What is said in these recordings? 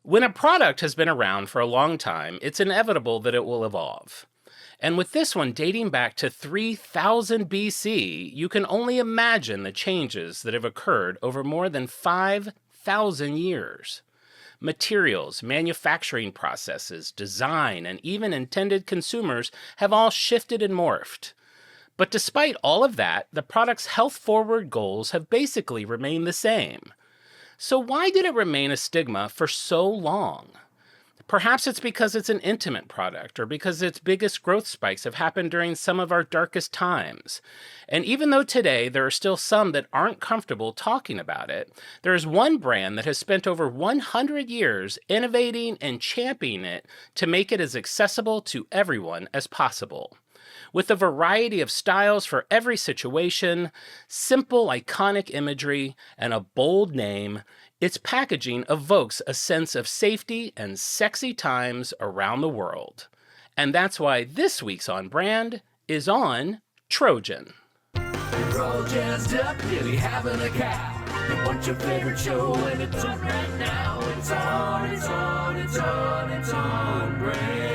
When a product has been around for a long time, it's inevitable that it will evolve. And with this one dating back to 3000 BC, you can only imagine the changes that have occurred over more than 5,000 years. Materials, manufacturing processes, design, and even intended consumers have all shifted and morphed. But despite all of that, the product's health-forward goals have basically remained the same. So why did it remain a stigma for so long? Perhaps it's because it's an intimate product, or because its biggest growth spikes have happened during some of our darkest times. And even though today there are still some that aren't comfortable talking about it, there is one brand that has spent over 100 years innovating and championing it to make it as accessible to everyone as possible. With a variety of styles for every situation, simple, iconic imagery, and a bold name, its packaging evokes a sense of safety and sexy times around the world. And that's why this week's On Brand is on Trojan. Trojan's definitely having a cow. You want your favorite show and it's on right now. It's on brand.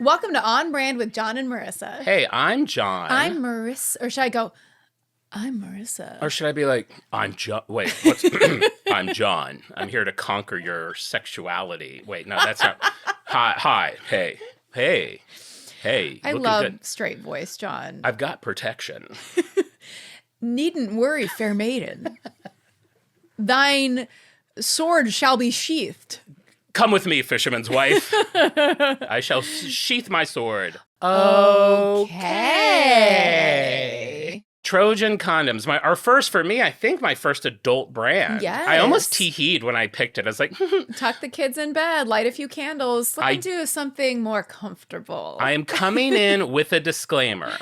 Welcome to On Brand with Jon and Marisa. Hey, I'm Jon. I'm Marisa. Or should I go, I'm Marisa? Or should I be like, I'm Jon? Wait, I'm Jon. I'm here to conquer your sexuality. Wait, no, that's not. Hi, hey. I looking love good. straight voice, Jon. I've got protection. Needn't worry, fair maiden. Thine sword shall be sheathed. Come with me, fisherman's wife. I shall sheath my sword. Okay. Trojan condoms. Our first, for me, I think my first adult brand. Yes. I almost tee-heed when I picked it. I was like, Tuck the kids in bed, light a few candles. Let me do something more comfortable. I am coming in with a disclaimer.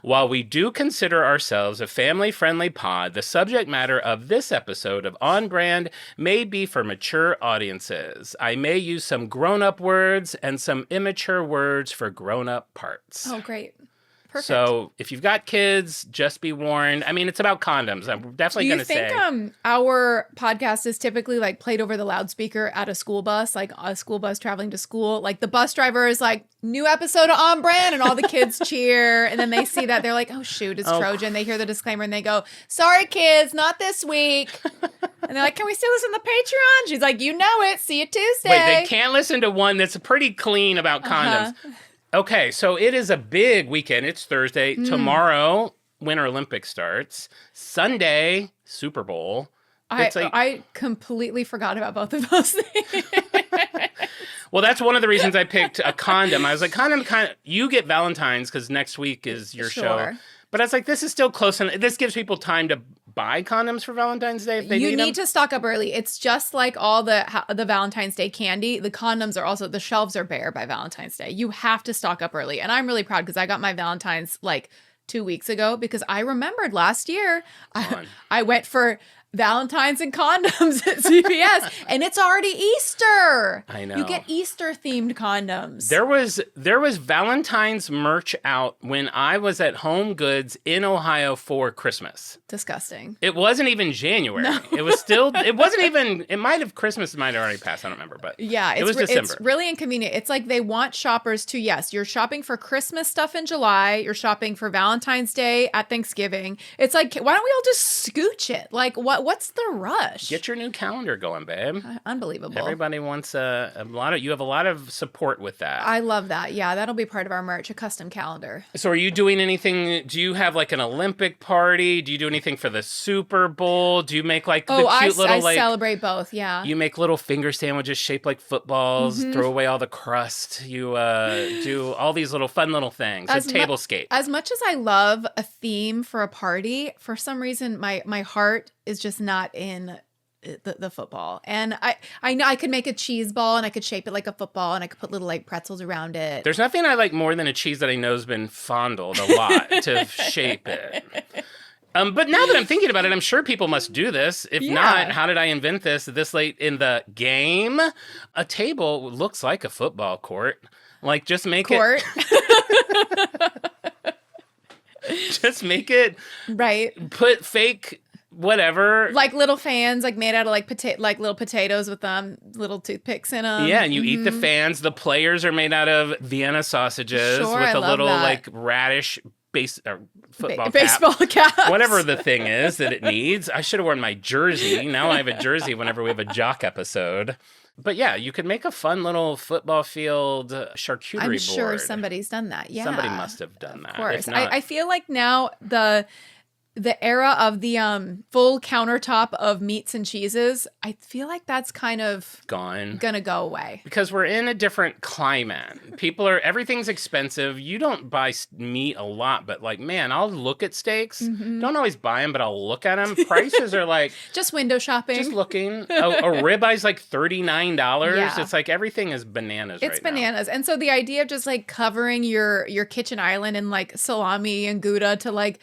While we do consider ourselves a family-friendly pod, the subject matter of this episode of On Brand may be for mature audiences. I may use some grown-up words and some immature words for grown-up parts. Oh, great. Perfect. So if you've got kids, just be warned. I mean, it's about condoms. I'm definitely going to say. Do you think our podcast is typically like played over the loudspeaker at a school bus, like a school bus traveling to school? Like the bus driver is like, new episode of On Brand, and all the kids cheer. And then they see that, they're like, oh, shoot, it's Trojan. They hear the disclaimer and they go, sorry, kids, not this week. And they're like, can we still listen to Patreon? She's like, you know it. See you Tuesday. Wait, they can't listen to one that's pretty clean about condoms. Okay, so it is a big weekend. It's Thursday. Tomorrow, Winter Olympics starts. Sunday, Super Bowl. I completely forgot about both of those things. Well, that's one of the reasons I picked a condom. I was like, condom, you get Valentine's because next week is your show. But I was like, this is still close. And this gives people time to buy condoms for Valentine's Day if they need them. You need to stock up early. It's just like all the Valentine's Day candy. The condoms are also, the shelves are bare by Valentine's Day. You have to stock up early. And I'm really proud because I got my Valentine's like 2 weeks ago because I remembered last year I went for Valentine's and condoms at CVS, and it's already Easter. I know. You get Easter-themed condoms. There was Valentine's merch out when I was at Home Goods in Ohio for Christmas. Disgusting. It wasn't even January. No. It was still, it wasn't even, it might have, Christmas might have already passed, I don't remember, but yeah, it was December. It's really inconvenient. It's like they want shoppers to, yes, you're shopping for Christmas stuff in July, you're shopping for Valentine's Day at Thanksgiving. It's like, why don't we all just scooch it? Like, what's the rush? Get your new calendar going, babe. Unbelievable. Everybody wants you have a lot of support with that. I love that. Yeah, that'll be part of our merch, a custom calendar. So are you doing anything? Do you have like an Olympic party? Do you do anything for the Super Bowl? Do you make like the cute little I celebrate both, yeah. You make little finger sandwiches shaped like footballs, throw away all the crust. You do all these little fun little things. A tablescape. As much as I love a theme for a party, for some reason my heart is just not in the football. And I know I could make a cheese ball and I could shape it like a football and I could put little like pretzels around it. There's nothing I like more than a cheese that I know has been fondled a lot to shape it. But now that I'm thinking about it, I'm sure people must do this. If not, how did I invent this late in the game? A table looks like a football court. Like, just make it... Just make it... Right. Put fake whatever. Like little fans, like made out of like little potatoes with little toothpicks in them. Yeah, and you eat the fans. The players are made out of Vienna sausages Sure, with I a love little that. like radish football cap. Baseball caps. Whatever the thing is that it needs. I should have worn my jersey. Now I have a jersey whenever we have a jock episode. But yeah, you could make a fun little football field charcuterie board. I'm sure somebody's done that. Yeah. Somebody must have done that. Of course. If not, I feel like now the era of the full countertop of meats and cheeses, I feel like that's kind of gone. gonna go away. Because we're in a different climate. Everything's expensive. You don't buy meat a lot, but like, man, I'll look at steaks. Don't always buy them, but I'll look at them. Prices are like... Just window shopping. Just looking. A ribeye's like $39. Yeah. It's like everything is bananas It's right now. bananas. And so the idea of just like covering your kitchen island in like salami and Gouda to like...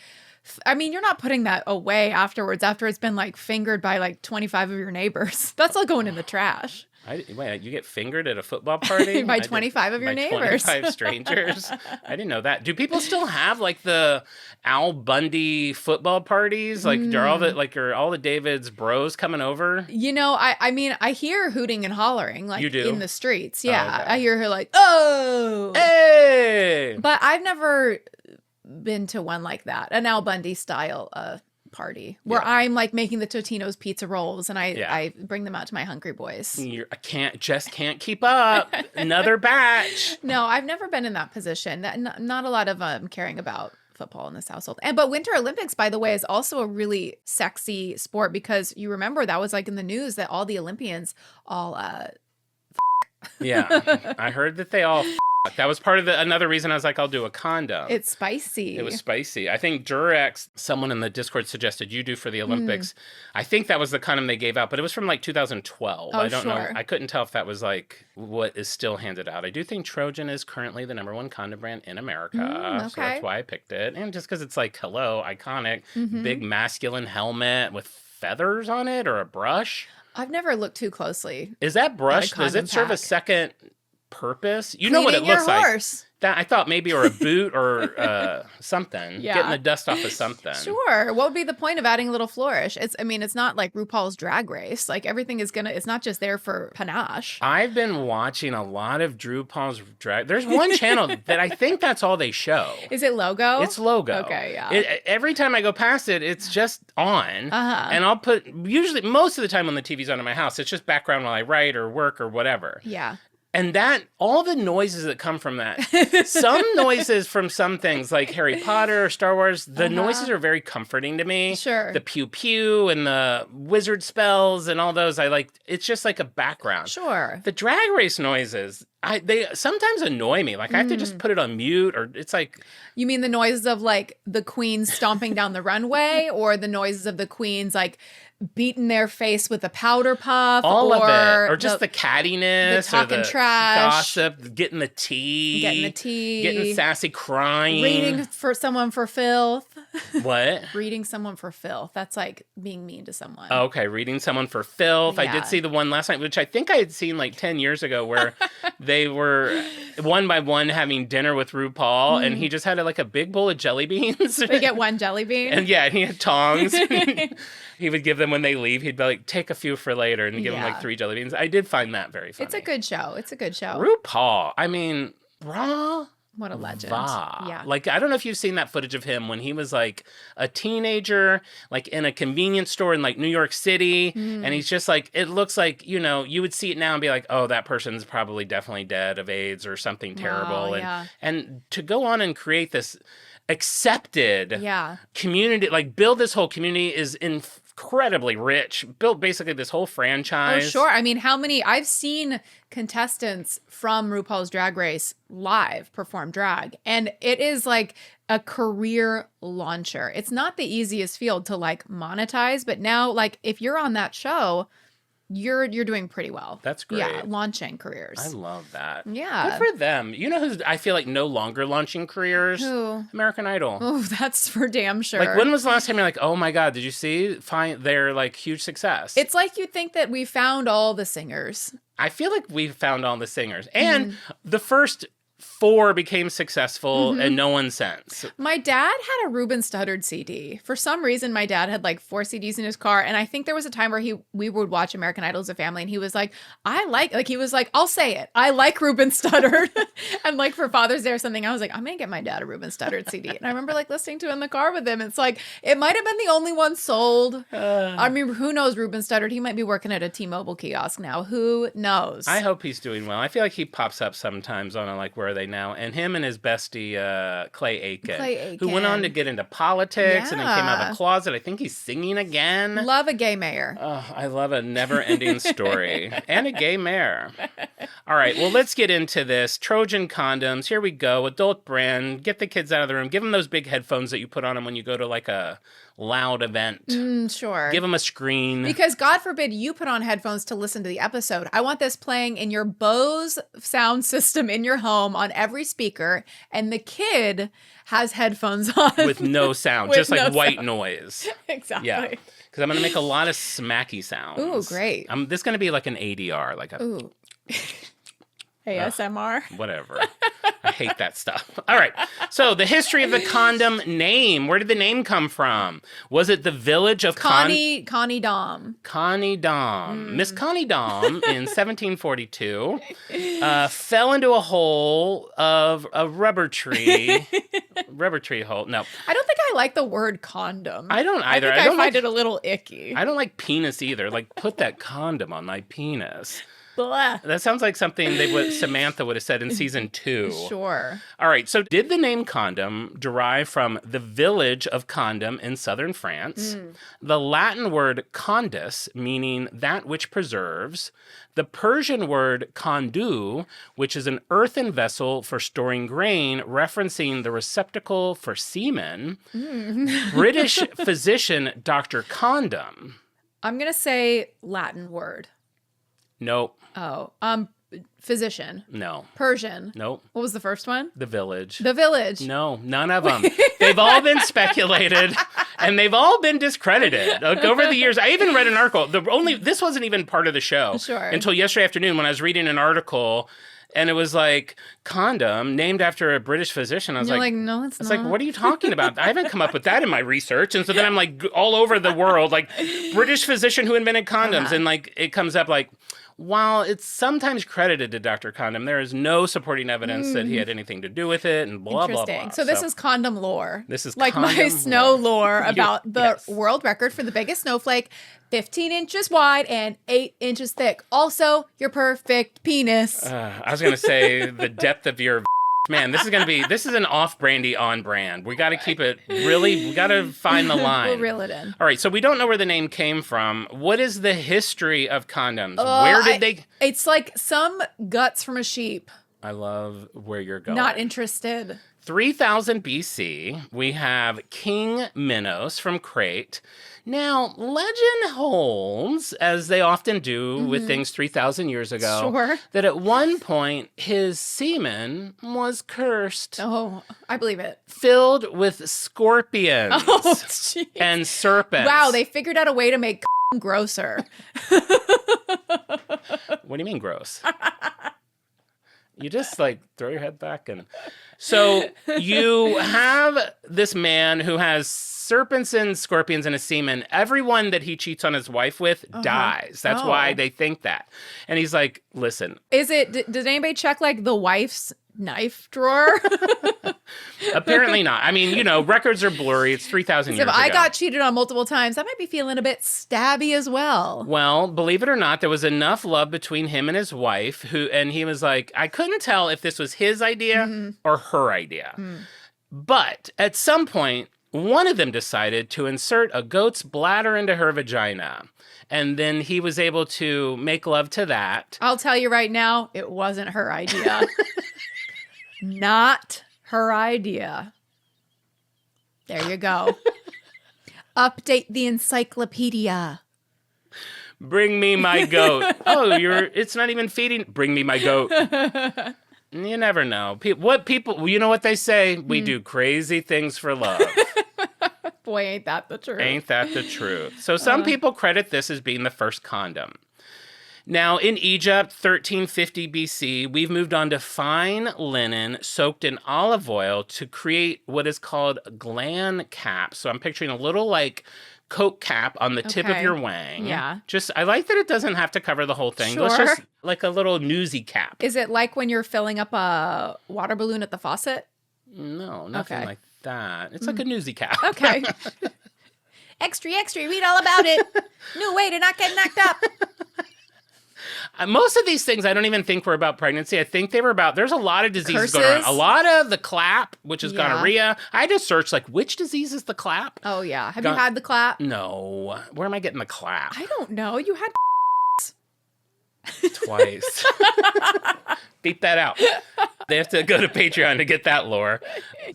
I mean, you're not putting that away afterwards after it's been like fingered by like 25 of your neighbors. That's all going in the trash. Wait, you get fingered at a football party? By 25 of your neighbors. 25 strangers? I didn't know that. Do people still have like the Al Bundy football parties? Like, are all the David's bros coming over? You know, I mean, I hear hooting and hollering like You do? in the streets. Yeah. okay. I hear her like, oh. Hey! But I've never been to one like that, an Al Bundy style party where I'm like making the Totino's pizza rolls and I bring them out to my hungry boys. I can't keep up. Another batch. No, I've never been in that position. Not a lot of caring about football in this household. But Winter Olympics, by the way, is also a really sexy sport because you remember that was like in the news that all the Olympians all Yeah, I heard that they all. That was part of another reason I was like, I'll do a condom. It's spicy. It was spicy. I think Durex, someone in the Discord suggested you do for the Olympics. I think that was the condom they gave out, but it was from like 2012. Oh, I don't know. sure. I couldn't tell if that was like what is still handed out. I do think Trojan is currently the #1 condom brand in America. Okay. So that's why I picked it. And just because it's like, hello, iconic, big masculine helmet with feathers on it or a brush. I've never looked too closely. Is that brush, does condom it serve a pack. second purpose? You know what it Cleaning looks your like. horse. That I thought maybe, or a boot, or something. Yeah. Getting the dust off of something. Sure. What would be the point of adding a little flourish? It's not like RuPaul's Drag Race. Like everything is it's not just there for panache. I've been watching a lot of RuPaul's drag. There's one channel that I think that's all they show. Is it Logo? It's Logo. Okay, yeah. Every time I go past it, it's just on. Uh-huh. And I'll put, usually, most of the time when the TV's on in my house, it's just background while I write or work or whatever. Yeah. And all the noises that come from that, some noises from some things like Harry Potter or Star Wars, the noises are very comforting to me. Sure. The pew pew and the wizard spells and all those, it's just like a background. Sure. The Drag Race noises, they sometimes annoy me. Like I have to just put it on mute or it's like. You mean the noises of like the queens stomping down the runway or the noises of the queens like beating their face with a powder puff? All of it. Or the just the cattiness. the talking or the trash. Gossip, getting the tea. Getting sassy, crying. Reading for someone for filth. What? Reading someone for filth. That's like being mean to someone. Oh, okay, reading someone for filth. I Yeah. did see the one last night, which I think I had seen like 10 years ago, where they were one by one having dinner with RuPaul, and he just had like a big bowl of jelly beans. They get one jelly bean. And yeah, he had tongs. He would give them when they leave. He'd be like, take a few for later, and give them like 3 jelly beans. I did find that very funny. It's a good show. RuPaul, I mean, raw. What a legend. Va. Yeah. Like, I don't know if you've seen that footage of him when he was like a teenager, like in a convenience store in like New York City. And he's just like, it looks like, you would see it now and be like, oh, that person's probably definitely dead of AIDS or something terrible. Wow, and, yeah. and to go on and create this accepted Yeah. community, like build this whole community is incredibly rich. Built basically this whole franchise. Oh, sure. I mean, I've seen contestants from RuPaul's Drag Race live perform drag, and it is like a career launcher. It's not the easiest field to like monetize, but now like if you're on that show, you're doing pretty well. That's great. Yeah, launching careers. I love that. Yeah. Good for them. You know who's I feel like no longer launching careers? Who? American Idol. Oh, that's for damn sure. Like, when was the last time you're like, oh my God, did you see? They're like huge success. It's like you think that we found all the singers. I feel like we've found all the singers. And the first 4 became successful and no one since. My dad had a Ruben Studdard CD. For some reason, my dad had like 4 CDs in his car. And I think there was a time where we would watch American Idol as a family. And he was like, he was like, I'll say it. I like Ruben Studdard. And like for Father's Day or something, I was like, I'm going to get my dad a Ruben Studdard CD. And I remember like listening to it in the car with him. It's like, it might have been the only one sold. I mean, who knows Ruben Studdard? He might be working at a T-Mobile kiosk now. Who knows? I hope he's doing well. I feel like he pops up sometimes on a, like, Where Are They Now? And him and his bestie, Clay Aiken, who went on to get into politics and then came out of the closet. I think he's singing again. Love a gay mayor. Oh, I love a never-ending story. And a gay mayor. All right, well, let's get into this. Trojan condoms. Here we go. Adult brand. Get the kids out of the room. Give them those big headphones that you put on them when you go to, like, a loud event. Sure. Give them a screen. Because God forbid you put on headphones to listen to the episode. I want this playing in your Bose sound system in your home on every speaker, and the kid has headphones on. With no sound, just like white noise. Exactly. Yeah. Because I'm going to make a lot of smacky sounds. Ooh, great. This is going to be like an ADR. Like a... Ooh. ASMR. Whatever. I hate that stuff. All right. So the history of the condom name. Where did the name come from? Was it the village of Connie Dom. Connie Dom. Miss Connie Dom in 1742 fell into a hole of a rubber tree. Rubber tree hole. No. I don't think I like the word condom. I don't either. I find it a little icky. I don't like penis either. Like, put that condom on my penis. Blah. That sounds like something Samantha would have said in season 2. Sure. All right. So did the name condom derive from the village of Condom in southern France? The Latin word condus, meaning that which preserves. The Persian word kondu, which is an earthen vessel for storing grain, referencing the receptacle for semen. British physician Dr. Condom. I'm going to say Latin word. Nope. Oh, physician. No. Persian. Nope. What was the first one? The village. The village. No, none of them. They've all been speculated, and they've all been discredited. Like, over the years, I even read an article. This wasn't even part of the show until yesterday afternoon when I was reading an article. And it was like, condom, named after a British physician. I was like, no, it's not. It's like, what are you talking about? I haven't come up with that in my research. And so then I'm like, all over the world, like, British physician who invented condoms. And like, it comes up like, while it's sometimes credited to Dr. Condom, there is no supporting evidence that he had anything to do with it, and blah, blah, blah. So this is condom lore. This is like condom my snow lore about the yes. world record for the biggest snowflake, 15 inches wide and 8 inches thick. Also, your perfect penis. I was going to say the depth of your... Man, this is an off-brandy on-brand. We got to keep it we got to find the line. We'll reel it in. All right, so we don't know where the name came from. What is the history of condoms? Where did they... It's like some guts from a sheep. I love where you're going. Not interested. 3000 BC, we have King Minos from Crete. Now, legend holds, as they often do with things 3,000 years ago, that at one point his semen was cursed. Oh, I believe it. Filled with scorpions and serpents. Wow, they figured out a way to make grosser. What do you mean gross? You just like throw your head back and... So you have this man who has serpents and scorpions in his semen. Everyone that he cheats on his wife with dies. That's why they think that. And he's like, listen. Did anybody check like the wife's knife drawer? Apparently not. I mean, records are blurry. It's 3,000 years ago. If I got cheated on multiple times, I might be feeling a bit stabby as well. Well, believe it or not, there was enough love between him and his wife, and he was like, I couldn't tell if this was his idea or her idea. But at some point, one of them decided to insert a goat's bladder into her vagina. And then he was able to make love to that. I'll tell you right now, it wasn't her idea. Not her idea. There you go. Update the encyclopedia. Bring me my goat. Oh, it's not even feeding. Bring me my goat. You never know. You know what they say? We do crazy things for love. Boy, ain't that the truth. Ain't that the truth. So some people credit this as being the first condom. Now, in Egypt, 1350 BC, we've moved on to fine linen soaked in olive oil to create what is called gland caps. So I'm picturing a little like Coke cap on the tip of Okay. your wang. Yeah. I like that it doesn't have to cover the whole thing. Sure. Let's just like a little newsy cap. Is it like when you're filling up a water balloon at the faucet? No, nothing Okay. like that. It's like a newsy cap. Okay. Extra, read all about it. New way to not get knocked up. Most of these things I don't even think were about pregnancy. I think they were about, there's a lot of diseases going Curses? around. A lot of the clap, which is Yeah. gonorrhea. I had to search like, which disease is the clap? Oh, yeah. Have Gon- you had the clap? No. Where am I getting the clap? I don't know. You had Twice. Beep that out. They have to go to Patreon to get that lore.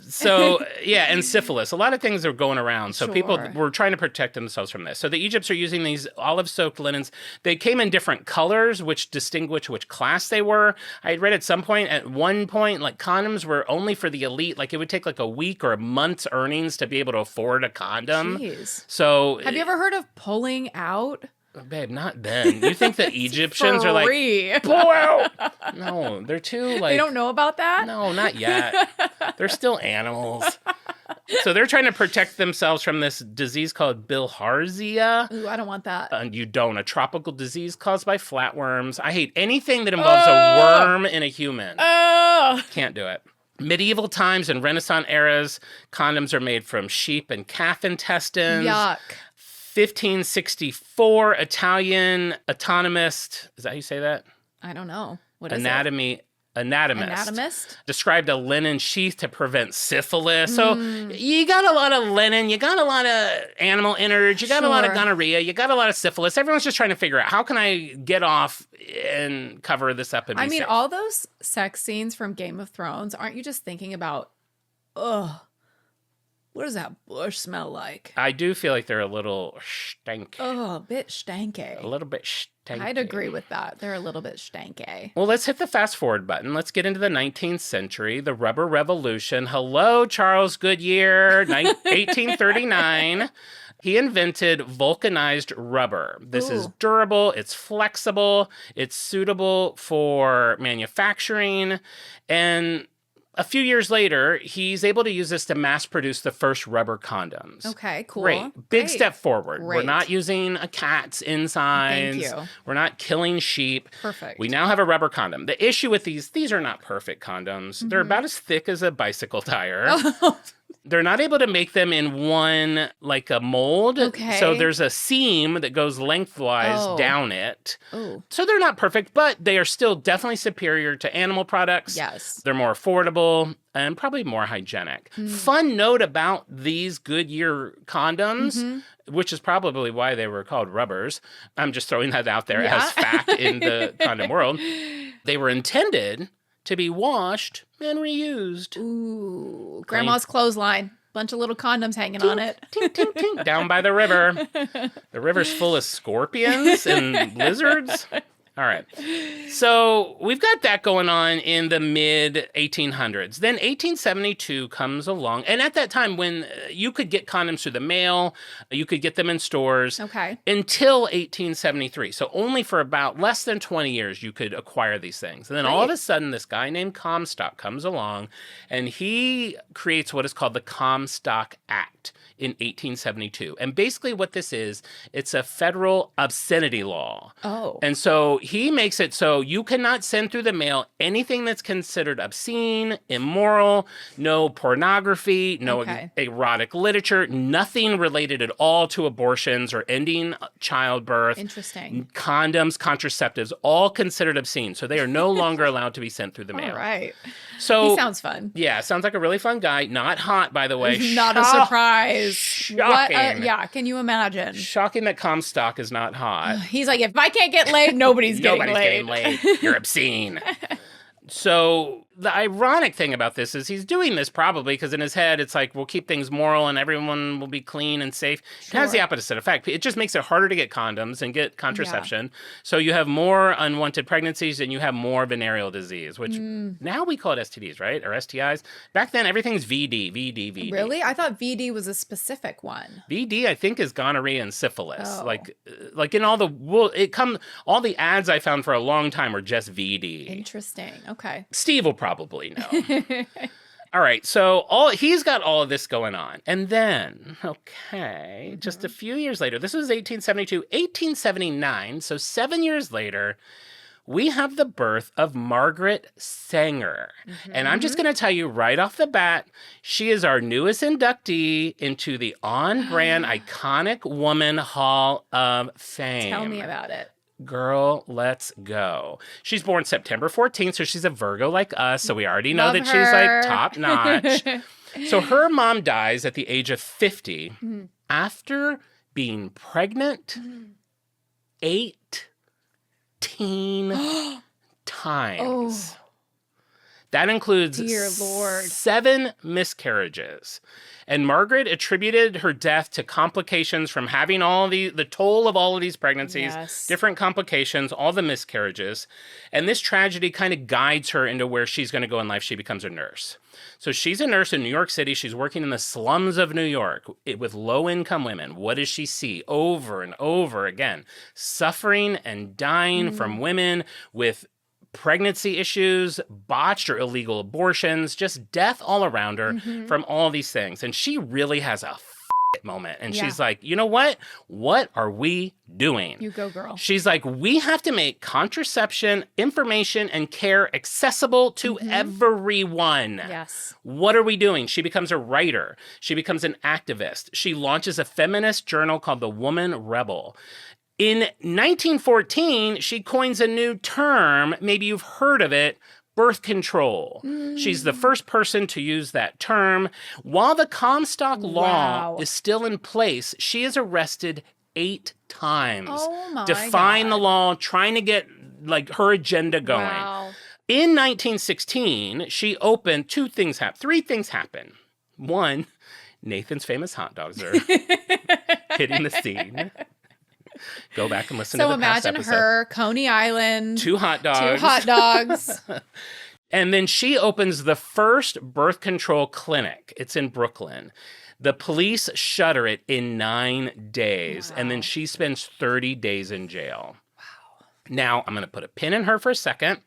So, yeah, and syphilis. A lot of things are going around. So people Sure. were trying to protect themselves from this. So the Egypts are using these olive-soaked linens. They came in different colors, which distinguish which class they were. I had read at some point, at one point, like condoms were only for the elite. Like it would take like a week or a month's earnings to be able to afford a condom. Jeez. So, Have you ever heard of pulling out? babe, not then. You think the Egyptians are like, Free. pull out? No, they're too like. They don't know about that? No, not yet. They're still animals. So they're trying to protect themselves from this disease called bilharzia. Ooh, I don't want that. And you don't. A tropical disease caused by flatworms. I hate anything that involves a worm in a human. Oh. Can't do it. Medieval times and Renaissance eras, condoms are made from sheep and calf intestines. Yuck. 1564, Italian anatomist, is that how you say that? I don't know. What is Anatomist. Anatomist? Described a linen sheath to prevent syphilis. So you got a lot of linen, you got a lot of animal innards, you got a lot of Sure. gonorrhea, you got a lot of syphilis. Everyone's just trying to figure out how can I get off and cover this up and be I mean, safe? all those sex scenes from Game of Thrones, aren't you just thinking about, ugh, what does that bush smell like? I do feel like they're a little stank. Oh, a bit stanky. A little bit stanky. I'd agree with that. They're a little bit stanky. Well, let's hit the fast forward button. Let's get into the 19th century, the rubber revolution. Hello, Charles Goodyear, 1839. He invented vulcanized rubber. This is Ooh. durable, it's flexible, it's suitable for manufacturing, and a few years later, he's able to use this to mass produce the first rubber condoms. Okay, cool. Great. Big Great. step forward. We're Great. not using a cat's insides. Thank you. We're not killing sheep. Perfect. We now have a rubber condom. The issue with these are not perfect condoms. They're about as thick as a bicycle tire. They're not able to make them in one, like a mold. Okay. So there's a seam that goes lengthwise Oh. down it. Oh, So they're not perfect, but they are still definitely superior to animal products. yes. They're more affordable and probably more hygienic. Fun note about these Goodyear condoms, which is probably why they were called rubbers. I'm just throwing that out there Yeah. as fact in the condom world. They were intended to be washed and reused. Ooh, grandma's clothesline. Bunch of little condoms hanging on it. Tink, tink, tink, down by the river. The river's full of scorpions and lizards. All right. So we've got that going on in the mid 1800s. Then 1872 comes along. And at that time, when you could get condoms through the mail, you could get them in stores. Okay. Until 1873. So only for about less than 20 years you could acquire these things. And then all of a sudden, this guy named Comstock comes along and he creates what is called the Comstock Act in 1872. And basically what this is, it's a federal obscenity law. Oh. And so he makes it so you cannot send through the mail anything that's considered obscene, immoral, no pornography, no Okay. erotic literature, nothing related at all to abortions or ending childbirth. Interesting. Condoms, contraceptives, all considered obscene. So they are no longer allowed to be sent through the mail. All right. So He sounds fun. yeah, sounds like a really fun guy. Not hot, by the way. Not a surprise. Shocking. Yeah, can you imagine? Shocking that Comstock is not hot. He's like, if I can't get laid, nobody's getting Nobody's laid. getting laid. You're obscene. So the ironic thing about this is he's doing this probably because in his head it's like, we'll keep things moral and everyone will be clean and safe. It has the opposite effect. It just makes it harder to get condoms and get contraception. Yeah. So you have more unwanted pregnancies and you have more venereal disease, which now we call it STDs, right? Or STIs. Back then, everything's VD. Really? I thought VD was a specific one. VD, I think, is gonorrhea and syphilis. Like in all all the ads I found for a long time were just VD. Interesting. Okay. Steve will probably know. All right, so he's got all of this going on. And then, just a few years later, this was 1872, 1879, so 7 years later, we have the birth of Margaret Sanger. And I'm just going to tell you right off the bat, she is our newest inductee into the on-brand iconic woman Hall of Fame. Tell me about it. Girl, let's go. She's born September 14th, so she's a Virgo like us, so we already know that she's like top notch. So her mom dies at the age of 50 after being pregnant 18 times. That includes Dear Lord. 7 miscarriages. And Margaret attributed her death to complications from having all the toll of all of these pregnancies, different complications, all the miscarriages. And this tragedy kind of guides her into where she's going to go in life. She becomes a nurse. So she's a nurse in New York City. She's working in the slums of New York with low-income women. What does she see over and over again? Suffering and dying from women with pregnancy issues, botched or illegal abortions, just death all around her from all these things. And she really has a moment. And she's like, you know what? What are we doing? You go, girl. She's like, we have to make contraception, information, and care accessible to everyone. Yes. What are we doing? She becomes a writer. She becomes an activist. She launches a feminist journal called The Woman Rebel. In 1914, she coins a new term, maybe you've heard of it, birth control. She's the first person to use that term. While the Comstock law is still in place, she is arrested 8 times. Oh my defying God. the law, trying to get like her agenda going. Wow. In 1916, she opened 3 things happen. One, Nathan's famous hot dogs are hitting the scene. Go back and listen to the past episode. So imagine her, Coney Island. 2 hot dogs. 2 hot dogs. And then she opens the first birth control clinic. It's in Brooklyn. The police shutter it in 9 days. And then she spends 30 days in jail. Wow. Now, I'm going to put a pin in her for a second.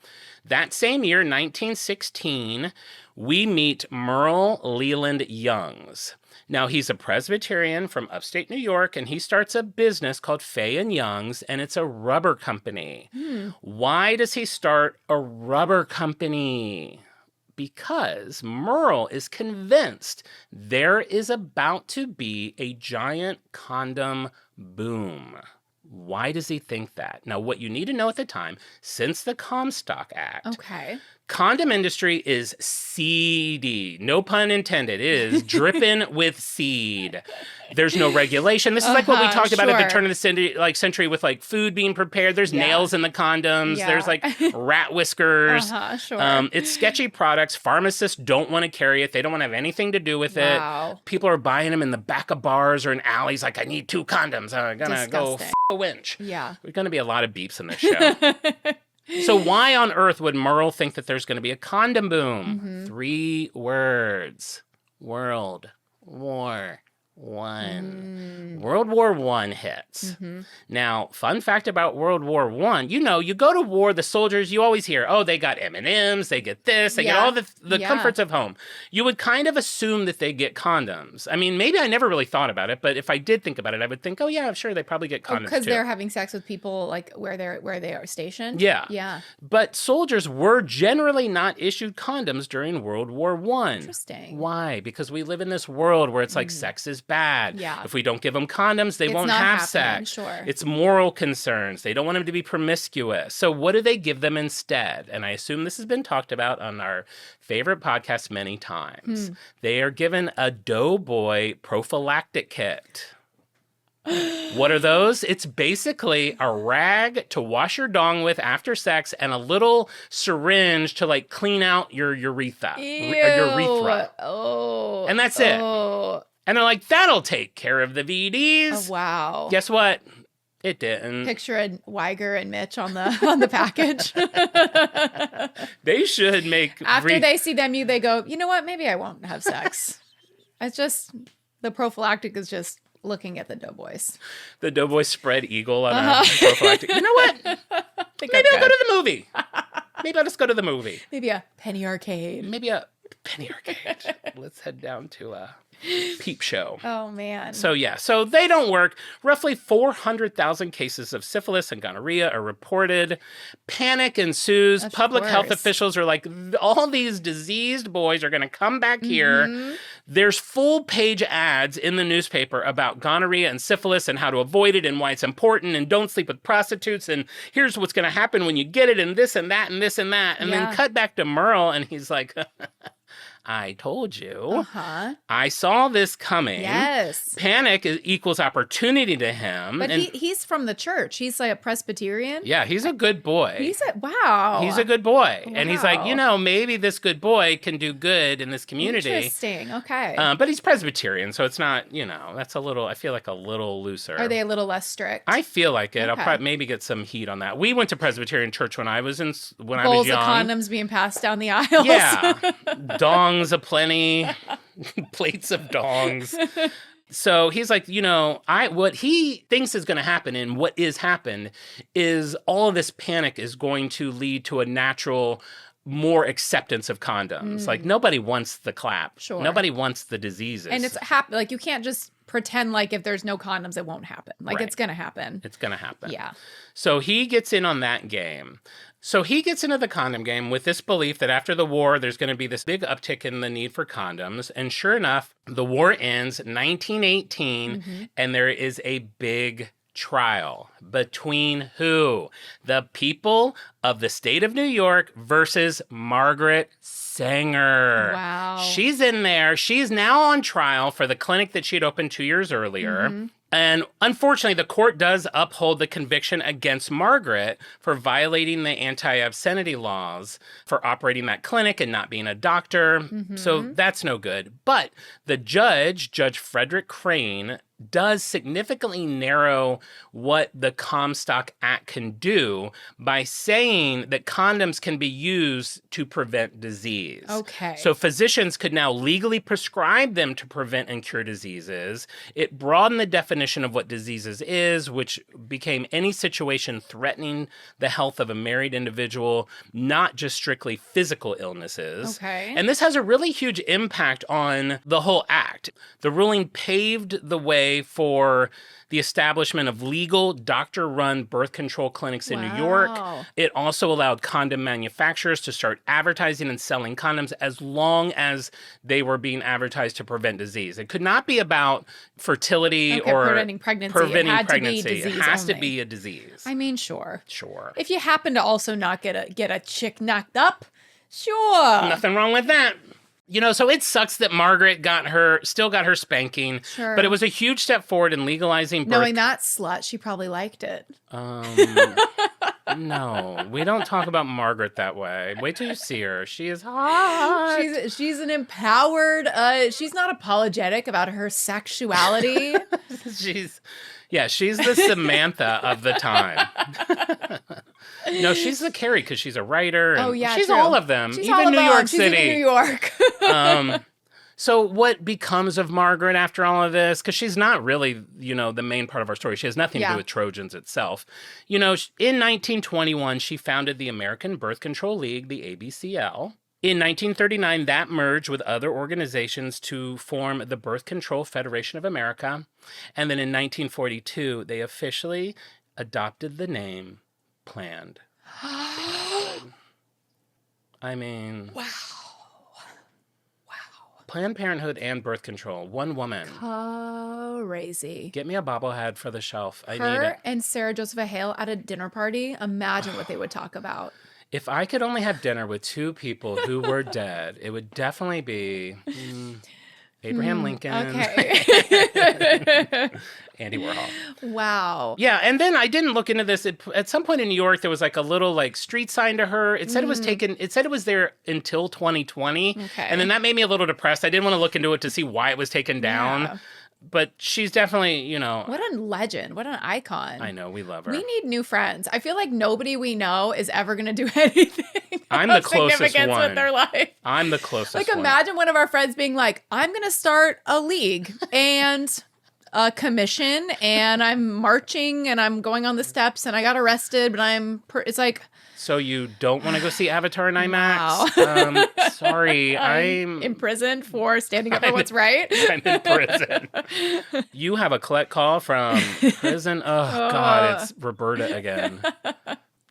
That same year, 1916, we meet Merle Leland Youngs. Now, he's a Presbyterian from upstate New York, and he starts a business called Fay and Youngs, and it's a rubber company. Why does he start a rubber company? Because Merle is convinced there is about to be a giant condom boom. Why does he think that? Now, what you need to know at the time, since the Comstock Act, condom industry is seedy. No pun intended. It is dripping with seed. There's no regulation. This is like what we talked about at the turn of the century with like food being prepared. There's nails in the condoms. There's like rat whiskers. It's sketchy products. Pharmacists don't want to carry it. They don't want to have anything to do with it. People are buying them in the back of bars or in alleys like, I need 2 condoms. I'm going to go a winch. There's going to be a lot of beeps in this show. So why on earth would Merle think that there's going to be a condom boom? 3 words. World War One. World War One hits. Now, fun fact about World War One, you know, you go to war, the soldiers, you always hear, oh, they got M&Ms, they get this, they get all the comforts of home. You would kind of assume that they get condoms. I mean, maybe I never really thought about it, but if I did think about it, I would think, oh yeah, sure, they probably get condoms because too. they're having sex with people like where they are stationed. Yeah. But soldiers were generally not issued condoms during World War One. Interesting. Why? Because we live in this world where it's like sex is bad. If we don't give them condoms, they won't have sex. It's moral concerns. They don't want them to be promiscuous. So what do they give them instead? And I assume this has been talked about on our favorite podcast many times. They are given a Doughboy prophylactic kit. What are those? It's basically a rag to wash your dong with after sex and a little syringe to like clean out your urethra. Urethra. Oh. And that's it. Oh. And they're like, that'll take care of the VDs. Oh, wow. Guess what? It didn't. Picture a Weiger and Mitch on the package. They should make... After they see them, they go, you know what? Maybe I won't have sex. It's just, the prophylactic is just looking at the doughboys. The doughboy spread eagle on a prophylactic. You know what? Maybe I'll go to the movie. Maybe I'll just go to the movie. Maybe a penny arcade. Maybe a penny arcade. Let's head down to a peep show. Oh, man. So they don't work. Roughly 400,000 cases of syphilis and gonorrhea are reported. Panic ensues. Of Public health course. officials are like, all these diseased boys are going to come back here. There's full-page ads in the newspaper about gonorrhea and syphilis and how to avoid it and why it's important and don't sleep with prostitutes and here's what's going to happen when you get it and this and that and this and that. And then cut back to Merle and he's like... I told you. I saw this coming. Yes. Panic equals opportunity to him. But and he's from the church. He's like a Presbyterian. yeah, he's a good boy. He's a good boy. And he's like, maybe this good boy can do good in this community. Interesting. Okay. But he's Presbyterian, so it's not, that's a little, I feel like a little looser. Are they a little less strict? I feel like it. Okay. I'll probably maybe get some heat on that. We went to Presbyterian church when I was young. Bowls of condoms being passed down the aisles. Yeah. Dongs aplenty, plates of dongs. So he's like, what he thinks is going to happen and what is happened is all of this panic is going to lead to a natural more acceptance of condoms. Like nobody wants the clap. Sure. Nobody wants the diseases. And it's like you can't just pretend like if there's no condoms, it won't happen. Like it's going to happen. It's going to happen. Yeah. So he gets in on that game. So he gets into the condom game with this belief that after the war, there's going to be this big uptick in the need for condoms. And sure enough, the war ends 1918, and there is a big trial between who? The people of the state of New York versus Margaret Sanger. Wow. She's in there. She's now on trial for the clinic that she'd opened 2 years earlier. And unfortunately, the court does uphold the conviction against Margaret for violating the anti-obscenity laws for operating that clinic and not being a doctor. So that's no good. But the Judge Frederick Crane, does significantly narrow what the Comstock Act can do by saying that condoms can be used to prevent disease. Okay. So physicians could now legally prescribe them to prevent and cure diseases. It broadened the definition of what diseases is, which became any situation threatening the health of a married individual, not just strictly physical illnesses. Okay. And this has a really huge impact on the whole act. The ruling paved the way for the establishment of legal doctor-run birth control clinics in New York. It also allowed condom manufacturers to start advertising and selling condoms as long as they were being advertised to prevent disease. It could not be about fertility or preventing pregnancy. Preventing it had pregnancy. To be disease it has only. to be a disease. I mean, sure. Sure. If you happen to also not get a chick knocked up, sure. Nothing wrong with that. So it sucks that Margaret still got her spanking, Sure. but it was a huge step forward in legalizing birth. Knowing that slut, she probably liked it. No, we don't talk about Margaret that way. Wait till you see her. She is hot. She's an empowered, she's not apologetic about her sexuality. She's the Samantha of the time. No, she's the Carrie because she's a writer. And she's true. all of them. She's even all of New them. York She's City. even New York. So what becomes of Margaret after all of this? Because she's not really, the main part of our story. She has nothing to do with Trojans itself. In 1921, she founded the American Birth Control League, the ABCL. In 1939, that merged with other organizations to form the Birth Control Federation of America. And then in 1942, they officially adopted the name Planned Parenthood. I mean... Wow. Planned Parenthood and birth control. One woman. Crazy. Get me a bobblehead for the shelf. I need Her it. and Sarah Josepha Hale at a dinner party. Imagine what they would talk about. If I could only have dinner with two people who were dead, it would definitely be... Abraham Lincoln. Okay. Andy Warhol. Wow. Yeah, and then I didn't look into this. At some point in New York, there was like a little like street sign to her. It said it was taken. It said it was there until 2020. Okay. And then that made me a little depressed. I didn't want to look into it to see why it was taken down. Yeah. But she's definitely, you know. What a legend. What an icon. I know, we love her. We need new friends. I feel like nobody we know is ever going to do anything I'm the of closest significance one. with their life. I'm the closest Like, one. imagine one of our friends being like, I'm going to start a league and a commission and I'm marching and I'm going on the steps and I got arrested, but it's like, So you don't want to go see Avatar in IMAX? Wow. Sorry, I'm imprisoned for standing up for what's right. I'm in prison. You have a collect call from prison? Oh, God, it's Roberta again.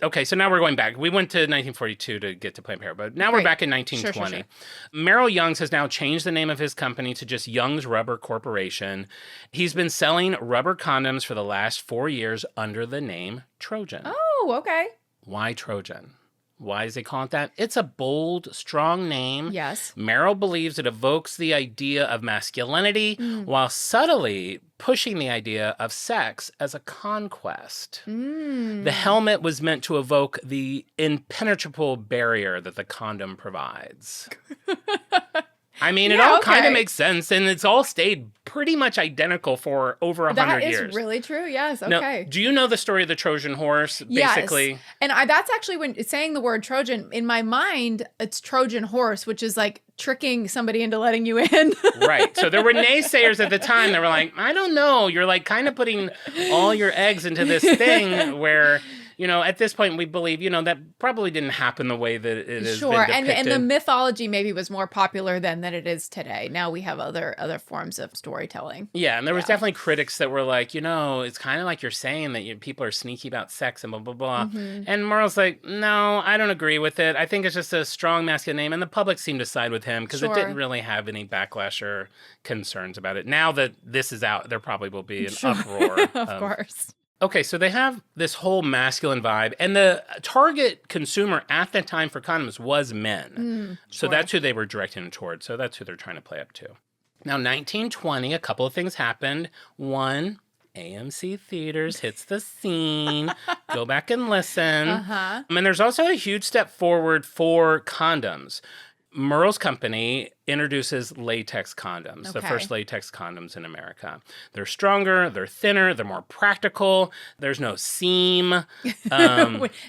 Okay, so now we're going back. We went to 1942 to get to Planned Parenthood, but now we're Great. back in 1920. Sure. Merrill Youngs has now changed the name of his company to just Youngs Rubber Corporation. He's been selling rubber condoms for the last 4 years under the name Trojan. Oh, okay. Why Trojan? Why is they call it that? It's a bold, strong name. Yes. Merrill believes it evokes the idea of masculinity while subtly pushing the idea of sex as a conquest. The helmet was meant to evoke the impenetrable barrier that the condom provides. I mean, it all kind of makes sense, and it's all stayed pretty much identical for over 100 years. That is really true. Yes. Okay. Now, do you know the story of the Trojan horse, basically? Yes. And that's actually when saying the word Trojan, in my mind, it's Trojan horse, which is like tricking somebody into letting you in. Right. So there were naysayers at the time that were like, I don't know. You're like kind of putting all your eggs into this thing where, you know, at this point we believe, you know, that probably didn't happen the way that it is. Sure. And the mythology maybe was more popular then than it is today. Now we have other forms of storytelling. Yeah. And there was definitely critics that were like, you know, it's kind of like you're saying that people are sneaky about sex and blah, blah, blah. And Merle's like, no, I don't agree with it. I think it's just a strong masculine name. And the public seemed to side with him because it didn't really have any backlash or concerns about it. Now that this is out, there probably will be an uproar. Of course. Okay, so they have this whole masculine vibe, and the target consumer at that time for condoms was men. So that's who they were directing towards. So that's who they're trying to play up to. Now, 1920, a couple of things happened. One, AMC Theaters hits the scene. Go back and listen. And there's also a huge step forward for condoms. Merle's company introduces latex condoms, the first latex condoms in America. They're stronger, they're thinner, they're more practical. There's no seam.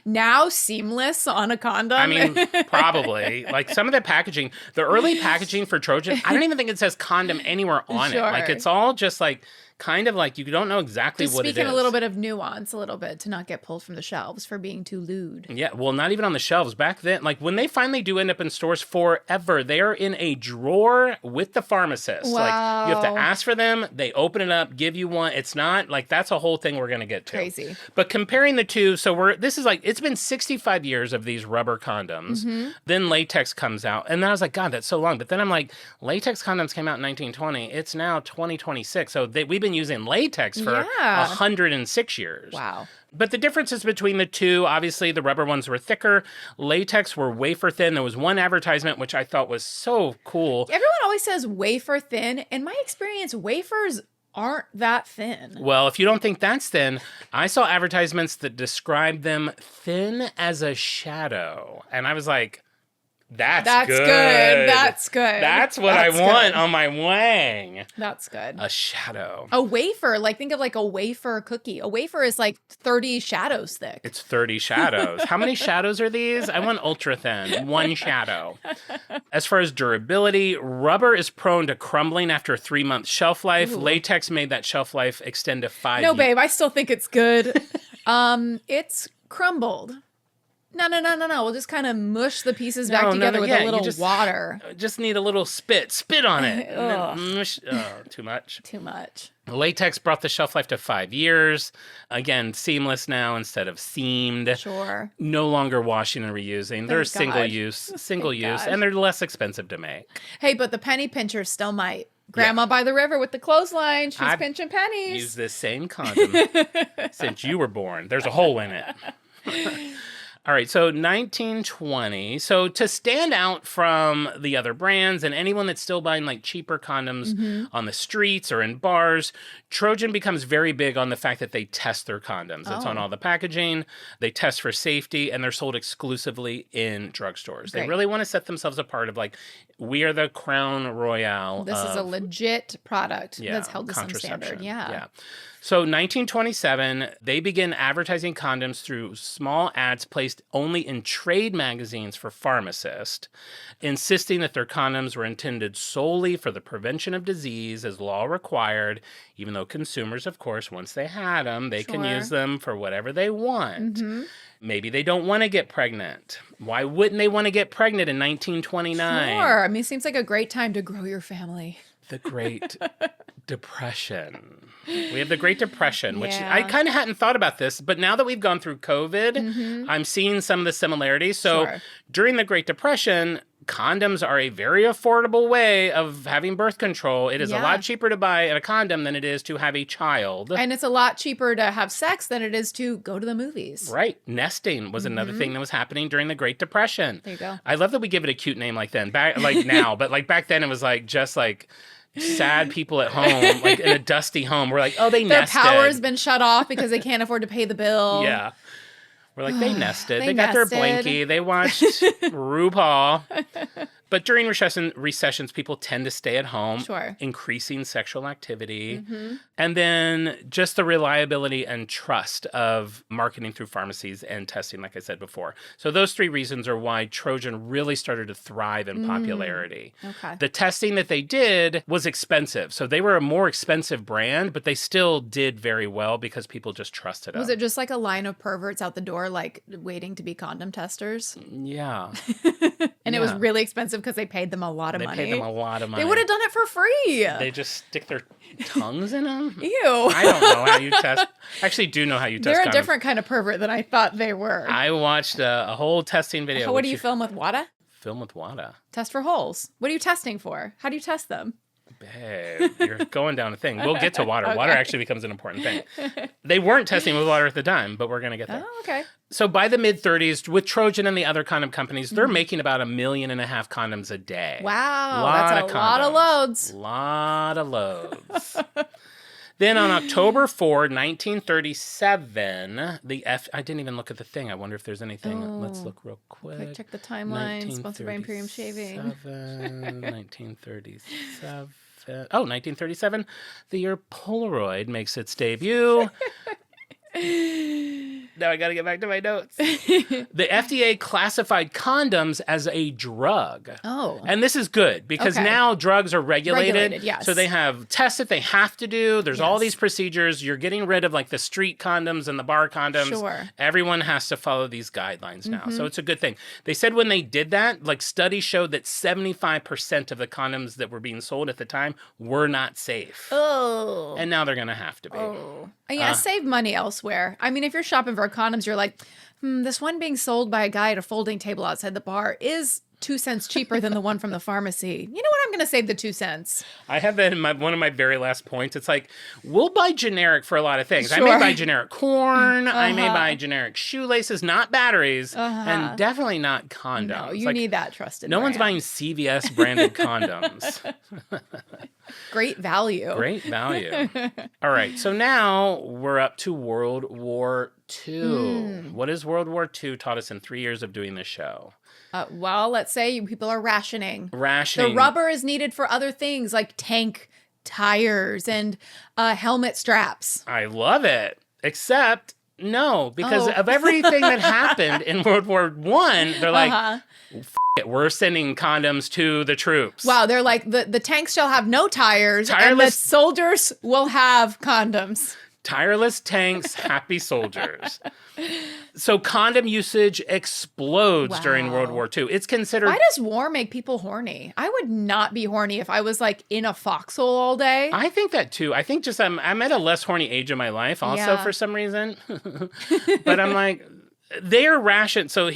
Now seamless on a condom? I mean, probably. Like some of the packaging, the early packaging for Trojan, I don't even think it says condom anywhere on it. Like it's all just like kind of like you don't know exactly just what it is. Speaking a little bit of nuance, a little bit, to not get pulled from the shelves for being too lewd. Yeah, well, not even on the shelves. Back then, like when they finally do end up in stores forever, they are in a drawer with the pharmacist. Wow. Like you have to ask for them, they open it up, give you one. It's not like that's a whole thing we're going to get to. Crazy. But comparing the two, so this is like, it's been 65 years of these rubber condoms. Then latex comes out. And then I was like, God, that's so long. But then I'm like, latex condoms came out in 1920. It's now 2026. So we've been using latex for 106 years. Wow. But the differences between the two, obviously the rubber ones were thicker. Latex were wafer thin. There was one advertisement, which I thought was so cool. Everyone always says wafer thin. In my experience, wafers aren't that thin. Well, if you don't think that's thin, I saw advertisements that described them thin as a shadow. And I was like, That's good. That's good. That's what I want on my wang. That's good. A shadow. A wafer. Like, think of like a wafer cookie. A wafer is like 30 shadows thick. It's 30 shadows. How many shadows are these? I want ultra thin. One shadow. As far as durability, rubber is prone to crumbling after a 3-month shelf life. Ooh. Latex made that shelf life extend to 5 years. No, babe, I still think it's good. It's crumbled. No. We'll just kind of mush the pieces back together with a little water. Just need a little spit. Spit on it. And then mush. Oh, too much. Too much. Latex brought the shelf life to 5 years. Again, seamless now instead of seamed. Sure. No longer washing and reusing. They're single use, and they're less expensive to make. Hey, but the penny pincher still might. Grandma by the river with the clothesline. She's pinching pennies. Use this same condom since you were born. There's a hole in it. All right, so 1920. So to stand out from the other brands and anyone that's still buying like cheaper condoms on the streets or in bars, Trojan becomes very big on the fact that they test their condoms. It's on all the packaging. They test for safety, and they're sold exclusively in drugstores. They Great. really want to set themselves apart of like, we are the crown royale. This is a legit product Yeah, that's held to some standard. contraception. Yeah. So 1927, they begin advertising condoms through small ads placed only in trade magazines for pharmacists, insisting that their condoms were intended solely for the prevention of disease as law required, even though consumers, of course, once they had them, they can Sure. use them for whatever they want. Maybe they don't want to get pregnant. Why wouldn't they want to get pregnant in 1929? Sure. I mean, it seems like a great time to grow your family. The Great Depression. We have the Great Depression, which Yeah. I kind of hadn't thought about this, but now that we've gone through COVID, I'm seeing some of the similarities. So Sure. during the Great Depression, condoms are a very affordable way of having birth control. It is a Yeah. lot cheaper to buy a condom than it is to have a child. And it's a lot cheaper to have sex than it is to go to the movies. Right. Nesting was another thing that was happening during the Great Depression. There you go. I love that we give it a cute name like then, back like now, but like back then it was like just like sad people at home, like in a dusty home. We're like, oh, they Their nested. power's been shut off because they can't afford to pay the bill. Yeah. We're like, they nested. They They got their nested. blankie. They watched RuPaul. But during recessions, people tend to stay at home, Sure. increasing sexual activity. And then just the reliability and trust of marketing through pharmacies and testing, like I said before. So those three reasons are why Trojan really started to thrive in popularity. Okay. The testing that they did was expensive. So they were a more expensive brand, but they still did very well because people just trusted them. Was it just like a line of perverts out the door, like waiting to be condom testers? Yeah. And it was Yeah. really expensive because they paid them a lot of They money. paid them a lot of money. They would have done it for free. They just stick their tongues in them? Ew. I don't know how you test. I actually do know how you test They're a condoms. different kind of pervert than I thought they were. I watched a whole testing video. What do which you film with WADA? film with WADA? Test for holes. What are you testing for? How do you test them? Babe, you're going down a thing. We'll get to water. Okay. Water actually becomes an important thing. They weren't testing with water at the time, but we're going to get there. Oh, okay. So by the mid-30s, with Trojan and the other condom companies, they're making about 1.5 million condoms a day. Wow. Lot That's of a lot of condoms. loads. Lot of loads. Then on October 4, 1937, I didn't even look at the thing. I wonder if there's anything. Let's look real quick. Quick, check the timeline. Sponsored by Imperium Shaving. 1937. Oh, 1937. The year Polaroid makes its debut. Now I got to get back to my notes. The FDA classified condoms as a drug. Oh. And this is good because Okay. now drugs are regulated. Regulated, yes. So they have tests that they have to do. There's all Yes. these procedures. You're getting rid of like the street condoms and the bar condoms. Sure. Everyone has to follow these guidelines now. So it's a good thing. They said when they did that, like studies showed that 75% of the condoms that were being sold at the time were not safe. Oh. And now they're going to have to be. Oh. Yeah, save money elsewhere. I mean, if you're shopping for condoms, you're like, this one being sold by a guy at a folding table outside the bar is 2 cents cheaper than the one from the pharmacy. You know what? I'm going to save the 2 cents. I have that in one of my very last points. It's like, we'll buy generic for a lot of things. I Sure. may buy generic corn. I may buy generic shoelaces, not batteries, and definitely not condoms. No, you Like, need that trusted no one's brand. buying CVS branded condoms. Great value. Great value. All right, so now we're up to World War II. What has World War II taught us in 3 years of doing this show? Well, let's say you people are rationing. Rationing. The rubber is needed for other things like tank tires and helmet straps. I love it. Except, no, because Oh. of everything that happened in World War I, they're like, Uh-huh. it, we're sending condoms to the troops. Wow, they're like, the tanks shall have no tires, and the Tireless- soldiers will have condoms. Tireless tanks, happy soldiers. So condom usage explodes during Wow. World War II. It's considered... Why does war make people horny? I would not be horny if I was like in a foxhole all day. I think that too. I think just I'm at a less horny age of my life also Yeah. for some reason. But I'm like, they're rationed. So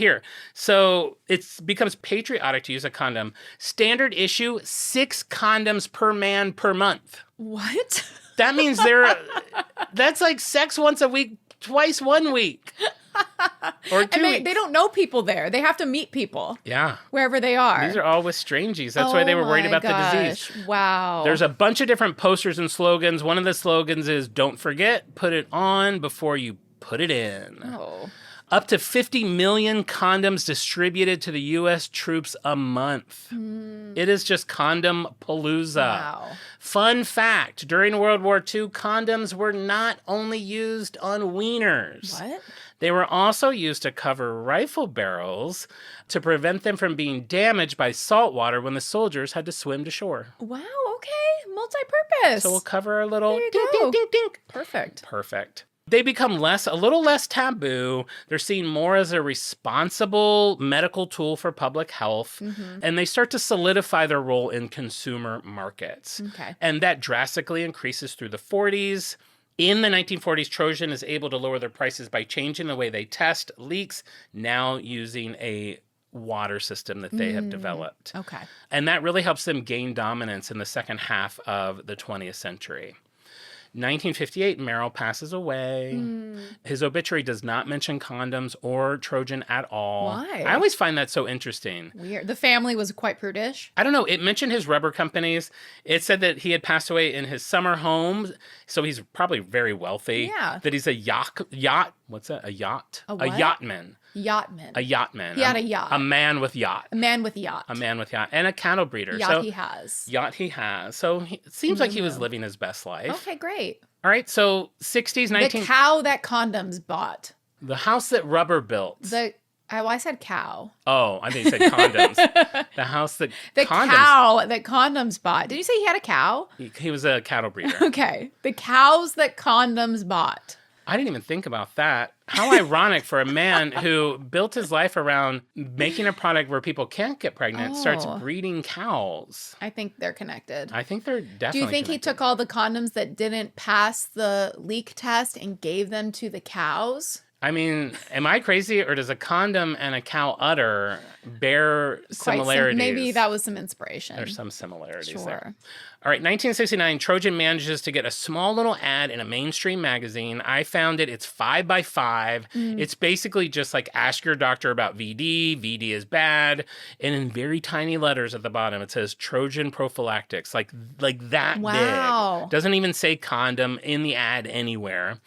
it becomes patriotic to use a condom. Standard issue, 6 condoms per man per month. What? That means that's like sex once a week, twice 1 week. Or 2 And weeks. they don't know people there. They have to meet people Yeah. wherever they are. These are all with strangies. That's why they were worried Oh my about the disease. gosh. Wow. There's a bunch of different posters and slogans. One of the slogans is, don't forget, put it on before you put it in. Oh. Up to 50 million condoms distributed to the U.S. troops a month. It is just condom palooza. Wow. Fun fact, during World War II, condoms were not only used on wieners. What? They were also used to cover rifle barrels to prevent them from being damaged by salt water when the soldiers had to swim to shore. Wow. Okay. Multi-purpose. So we'll cover our little There you dink, go. dink, dink, dink. Perfect. Perfect. They become a little less taboo. They're seen more as a responsible medical tool for public health, and they start to solidify their role in consumer markets. Okay. And that drastically increases through the 40s. In the 1940s, Trojan is able to lower their prices by changing the way they test leaks, now using a water system that they have developed. Okay. And that really helps them gain dominance in the second half of the 20th century. 1958, Merrill passes away. His obituary does not mention condoms or Trojan at all. Why? I always find that so interesting. Weird. The family was quite prudish. I don't know. It mentioned his rubber companies. It said that he had passed away in his summer home, so he's probably very wealthy. Yeah. That he's a yacht. What's that? A yacht? A what? yachtman. Yachtman. A yachtman. He had a yacht. A man with yacht. A man with yacht. A man with yacht. And a cattle breeder. Yacht so, he has. Yacht he has. So it seems like he was living his best life. Okay, great. All right. So 60s, 19... The cow that condoms bought. The house that rubber built. I said cow. Oh, I think you said condoms. The house that The condoms... cow that condoms bought. Did you say he had a cow? He was a cattle breeder. Okay. The cows that condoms bought. I didn't even think about that. How ironic for a man who built his life around making a product where people can't get pregnant, starts Oh. breeding cows. I think they're connected. I think they're definitely Do you think he connected. took all the condoms that didn't pass the leak test and gave them to the cows? I mean, am I crazy, or does a condom and a cow udder bear similarities? Maybe that was some inspiration. There's some similarities there. Sure. All right, 1969, Trojan manages to get a small little ad in a mainstream magazine. I found it. It's 5x5. It's basically just like, ask your doctor about VD. VD is bad. And in very tiny letters at the bottom, it says Trojan prophylactics, like that Wow. big. Doesn't even say condom in the ad anywhere.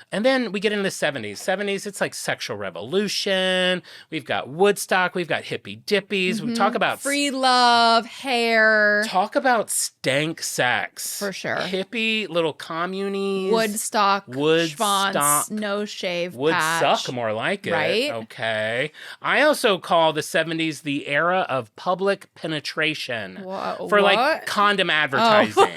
And then we get into the 70s. 70s, it's like sexual revolution. We've got Woodstock. We've got hippy dippies. We talk about Free love, hair, Talk about stank sex. For sure. Hippie little communies. Woodstock, Woodstock. schwanz, no shave Would patch. suck, more like it. Right? Okay. I also call the 70s the era of public penetration. For like What? condom advertising.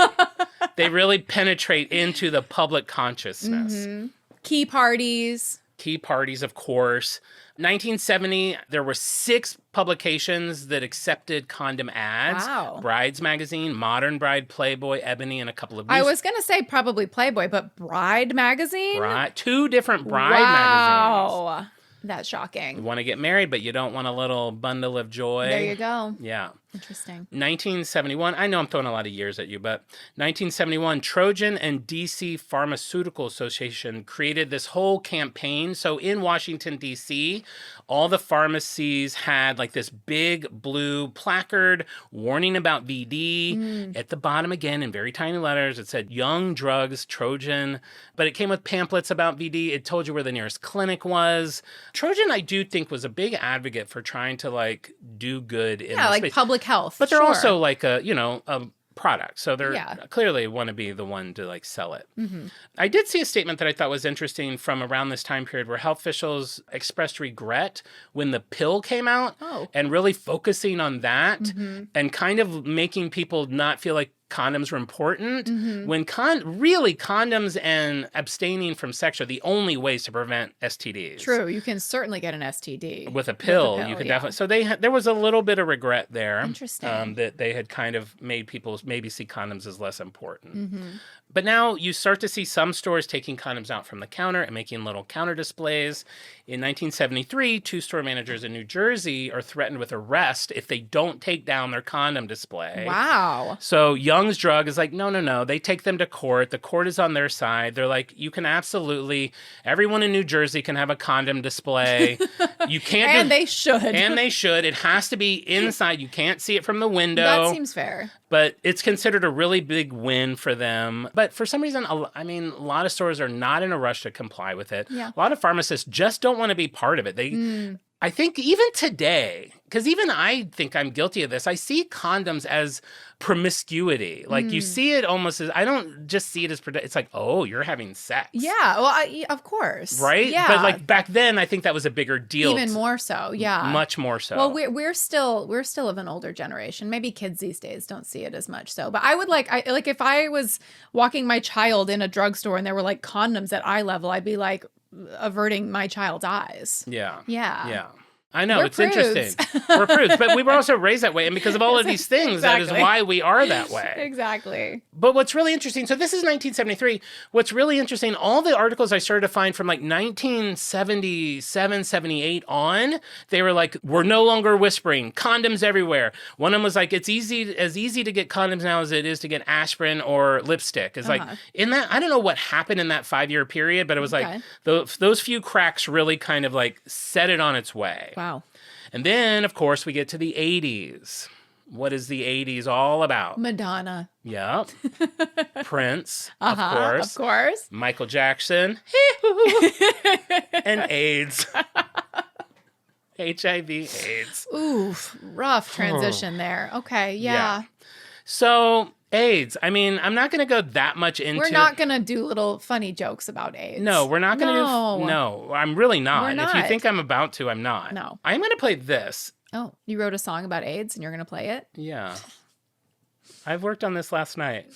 They really penetrate into the public consciousness. Key parties. Key parties, of course. 1970, there were 6 publications that accepted condom ads. Wow. Brides Magazine, Modern Bride, Playboy, Ebony, and a couple of I was going to say probably Playboy, but Bride magazine? 2 different bride magazines. Wow. That's shocking. You want to get married, but you don't want a little bundle of joy. There you go. Yeah. Interesting. 1971, I know I'm throwing a lot of years at you, but 1971, Trojan and DC Pharmaceutical Association created this whole campaign. So in Washington, D.C., all the pharmacies had like this big blue placard warning about VD. At the bottom, again, in very tiny letters, it said young drugs, Trojan, but it came with pamphlets about VD. It told you where the nearest clinic was. Trojan, I do think, was a big advocate for trying to like do good in Yeah, this like space. public health. But they're sure. also like a product. So they're Yeah. clearly want to be the one to like sell it. I did see a statement that I thought was interesting from around this time period where health officials expressed regret when the pill came out and really focusing on that and kind of making people not feel like condoms were important when really condoms and abstaining from sex are the only ways to prevent STDs. True. You can certainly get an STD. With a pill, you could yeah. definitely. So there was a little bit of regret there. Interesting. That they had kind of made people maybe see condoms as less important. But now you start to see some stores taking condoms out from the counter and making little counter displays. In 1973, 2 store managers in New Jersey are threatened with arrest if they don't take down their condom display. Wow. So young Young's drug is like, no. They take them to court. The court is on their side. They're like, you can absolutely, everyone in New Jersey can have a condom display. You can't. And they should. And they should. It has to be inside. You can't see it from the window. That seems fair. But it's considered a really big win for them. But for some reason, I mean, a lot of stores are not in a rush to comply with it. Yeah. A lot of pharmacists just don't want to be part of it. I think even today, because even I think I'm guilty of this, I see condoms as promiscuity. Like you see it almost as, I don't just see it as, it's like, oh, you're having sex. Yeah, well, of course. Right? Yeah. But like back then, I think that was a bigger deal. Even more so, yeah. Much more so. Well, we're still of an older generation. Maybe kids these days don't see it as much so. But I would like if I was walking my child in a drugstore and there were like condoms at eye level, I'd be like averting my child's eyes. Yeah. Yeah. Yeah. I know, We're it's prudes. interesting. We're prudes, but we were also raised that way. And because of all of these things, Exactly. that is why we are that way. Exactly. But what's really interesting, so this is 1973. What's really interesting, all the articles I started to find from like 1977, 78 on, they were like, we're no longer whispering, condoms everywhere. One of them was like, it's as easy to get condoms now as it is to get aspirin or lipstick. It's like, in that, I don't know what happened in that 5-year period, but it was like, those few cracks really kind of like set it on its way. Wow. And then, of course, we get to the 80s. What is the 80s all about? Madonna. Yep. Prince, Of course. Michael Jackson, and AIDS. HIV, AIDS. Oof, rough transition there. Okay, yeah. So, AIDS. I mean, I'm not going to go that much into... We're not going to do little funny jokes about AIDS. No, we're not going to do... No, I'm really not. We're not. If you think I'm about to, I'm not. No. I'm going to play this. Oh, you wrote a song about AIDS and you're going to play it? Yeah. I've worked on this last night.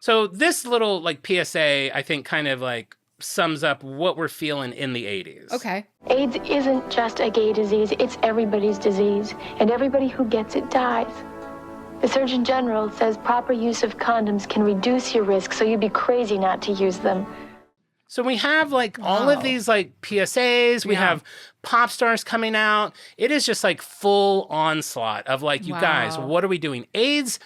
So this little like PSA, I think kind of like sums up what we're feeling in the 80s. Okay. AIDS isn't just a gay disease, it's everybody's disease, and everybody who gets it dies. The Surgeon General says proper use of condoms can reduce your risk, so you'd be crazy not to use them. So we have like all of these like PSAs, we have pop stars coming out. It is just like full onslaught of like, you guys, what are we doing? AIDS,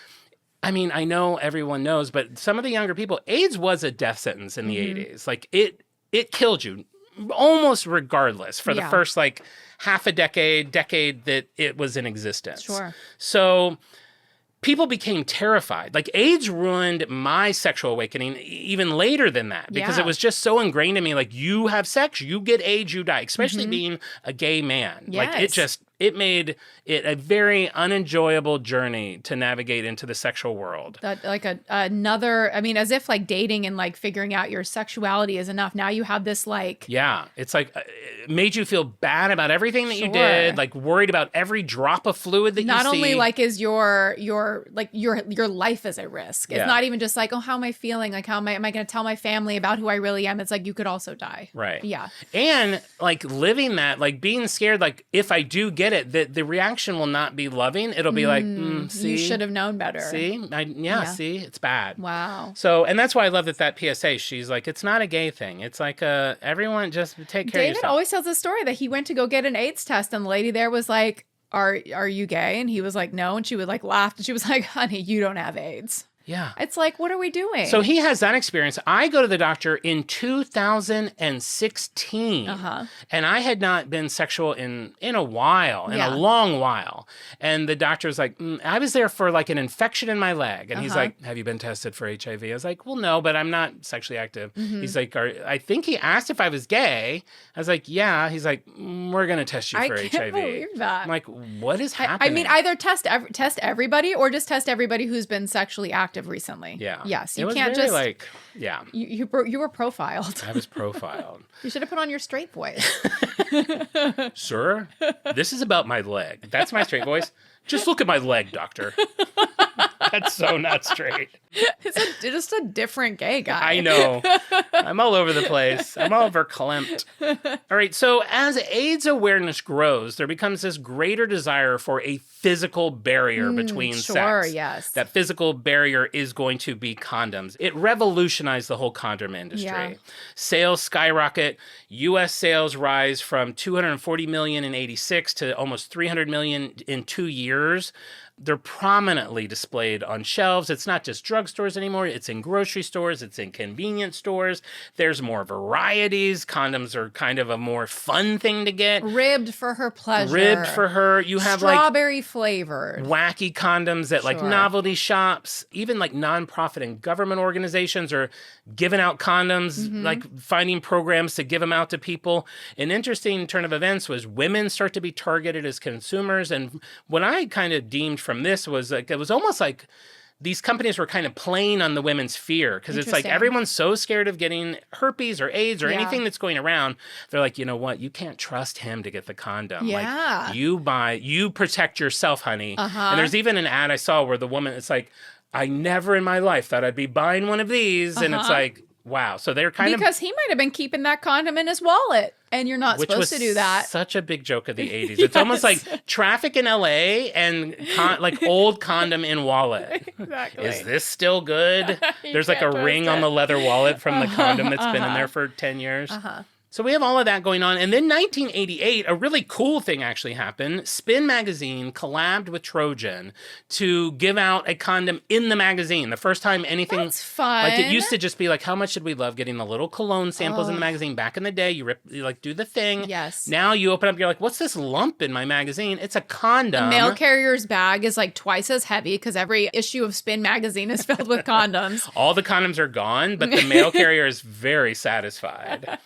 I mean, I know everyone knows, but some of the younger people, AIDS was a death sentence in the 80s. Like it killed you almost regardless for the first like half a decade that it was in existence. Sure. So people became terrified. Like AIDS ruined my sexual awakening even later than that because it was just so ingrained in me. Like you have sex, you get AIDS, you die, especially being a gay man. Yes. Like it made it a very unenjoyable journey to navigate into the sexual world. That like another, I mean, as if like dating and like figuring out your sexuality is enough. Now you have this like... Yeah. It's like, it made you feel bad about everything that you did, like worried about every drop of fluid that you see. Not only like is your life is at risk. It's not even just like, oh, how am I feeling? Like, am I going to tell my family about who I really am? It's like, you could also die. Right. Yeah. And like living that, like being scared, like if I do get it, the reaction will not be loving. It'll be like, see? You should have known better. See? See? It's bad. Wow. So, and that's why I love that PSA, she's like, it's not a gay thing. It's like, everyone just take care of David yourself. always tells this story that he went to go get an AIDS test and the lady there was like, are you gay? And he was like, no. And she would like laugh and she was like, honey, you don't have AIDS. Yeah. It's like, what are we doing? So he has that experience. I go to the doctor in 2016. And I had not been sexual in a while, in a long while. And the doctor was like, I was there for like an infection in my leg. And he's like, have you been tested for HIV? I was like, well, no, but I'm not sexually active. He's like, I think he asked if I was gay. I was like, yeah. He's like, we're going to test you for HIV. I can't believe that. I'm like, what is happening? I mean, either test everybody or just test everybody who's been sexually active recently. Yeah. Yes. It You was can't very, just like, yeah. You were profiled. I was profiled. You should have put on your straight voice. Sir, this is about my leg. That's my straight voice. Just look at my leg, doctor. That's so not straight. It's just a different gay guy. I know. I'm all over the place. I'm all verklempt. All right. So as AIDS awareness grows, there becomes this greater desire for a physical barrier between sex. Yes. That physical barrier is going to be condoms. It revolutionized the whole condom industry. Yeah. Sales skyrocket. U.S. sales rise from 240 million in 86 to almost 300 million in 2 years. They're prominently displayed on shelves. It's not just drugstores anymore. It's in grocery stores. It's in convenience stores. There's more varieties. Condoms are kind of a more fun thing to get. Ribbed for her pleasure. Ribbed for her. You have strawberry flavored. Wacky condoms at like Sure. novelty shops. Even like nonprofit and government organizations are giving out condoms, like finding programs to give them out to people. An interesting turn of events was women start to be targeted as consumers. And what I kind of deemed from this was like, it was almost like these companies were kind of playing on the women's fear, because it's like Interesting. everyone's so scared of getting herpes or AIDS or Yeah. anything that's going around. They're like, you know what? You can't trust him to get the condom. Yeah. Like you protect yourself, honey. Uh-huh. And there's even an ad I saw where the woman, it's like, I never in my life thought I'd be buying one of these. And it's like, wow. So they're kind Because he might have been keeping that condom in his wallet, and you're not which supposed was to do that. such a big joke of the 80s. It's almost like traffic in LA and like old condom in wallet. Exactly. Is this still good? You There's like a can't trust ring on it. the leather wallet from the condom that's been in there for 10 years. So we have all of that going on. And then 1988, a really cool thing actually happened. Spin Magazine collabed with Trojan to give out a condom in the magazine. The first time anything... That's fun. Like, it used to just be like, how much did we love getting the little cologne samples in the magazine back in the day? You like do the thing. Yes. Now you open up, you're like, what's this lump in my magazine? It's a condom. Mail carrier's bag is like twice as heavy because every issue of Spin Magazine is filled with condoms. All the condoms are gone, but the mail carrier is very satisfied.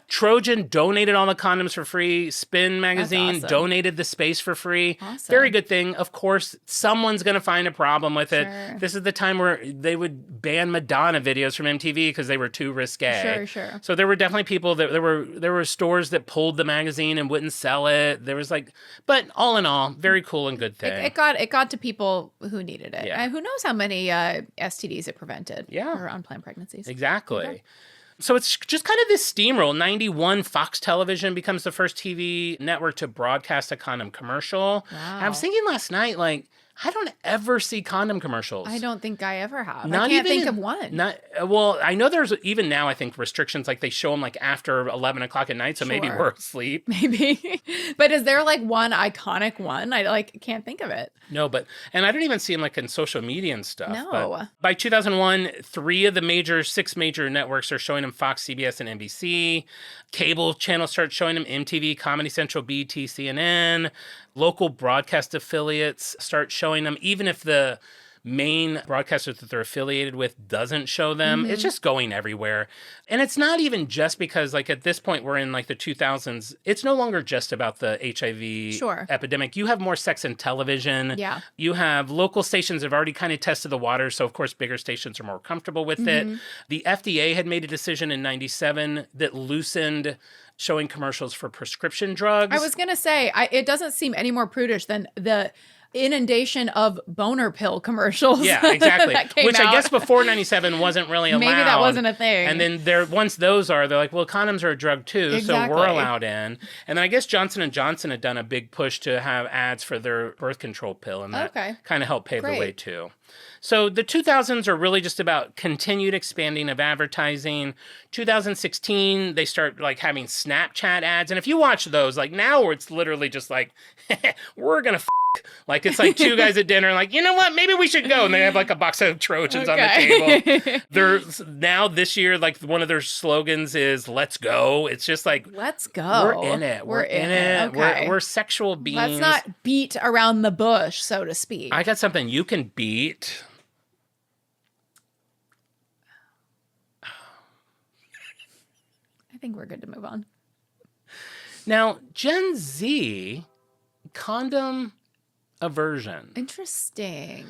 Trojan donated all the condoms for free. Spin Magazine awesome. donated the space for free. Awesome. Very good thing. Of course, someone's going to find a problem with it. Sure. This is the time where they would ban Madonna videos from MTV because they were too risque. Sure. So there were definitely people that there were stores that pulled the magazine and wouldn't sell it. There was like, but all in all, very cool and good thing. It got to people who needed it. Yeah. Who knows how many STDs it prevented? Yeah. Or unplanned pregnancies. Exactly. Okay. So it's just kind of this steamroll. 91, Fox Television becomes the first TV network to broadcast a condom commercial. Wow. I was thinking last night, like, I don't ever see condom commercials. I don't think I ever have. Not I can't even think in- of one. Well, I know there's even now, I think, restrictions, like they show them like after 11 o'clock at night, so maybe Sure. we're asleep. Maybe. But is there like one iconic one? I like can't think of it. No, and I don't even see them like in social media and stuff. No. But by 2001, 6 major networks are showing them: Fox, CBS, and NBC. Cable channels start showing them: MTV, Comedy Central, BT, CNN. Local broadcast affiliates start showing them, even if the main broadcaster that they're affiliated with doesn't show them. It's just going everywhere. And it's not even just because, like, at this point, we're in like the 2000s. It's no longer just about the HIV Sure. epidemic. You have more sex in television. Yeah. You have local stations that have already kind of tested the water. So, of course, bigger stations are more comfortable with it. The FDA had made a decision in 97 that loosened showing commercials for prescription drugs. I was gonna say it doesn't seem any more prudish than the inundation of boner pill commercials. Yeah, exactly. that came Which I out. guess before 97 wasn't really allowed. Maybe that wasn't a thing. And then once those are, they're like, well, condoms are a drug too, so we're Exactly. allowed in. And then I guess Johnson & Johnson had done a big push to have ads for their birth control pill, and that Okay. kind of helped pave the Great. way too. So the 2000s are really just about continued expanding of advertising. 2016, they start like having Snapchat ads. And if you watch those, like now where it's literally just like, we're going to like it's like two guys at dinner, like, you know what, maybe we should go. And they have like a box of Trojans on the table. There's now this year, like one of their slogans is "Let's go." It's just like, Let's go. we're in it. We're in it. Okay. We're sexual beings. Let's not beat around the bush, so to speak. I got something you can beat. I think we're good to move on. Now, Gen Z, condom aversion. Interesting.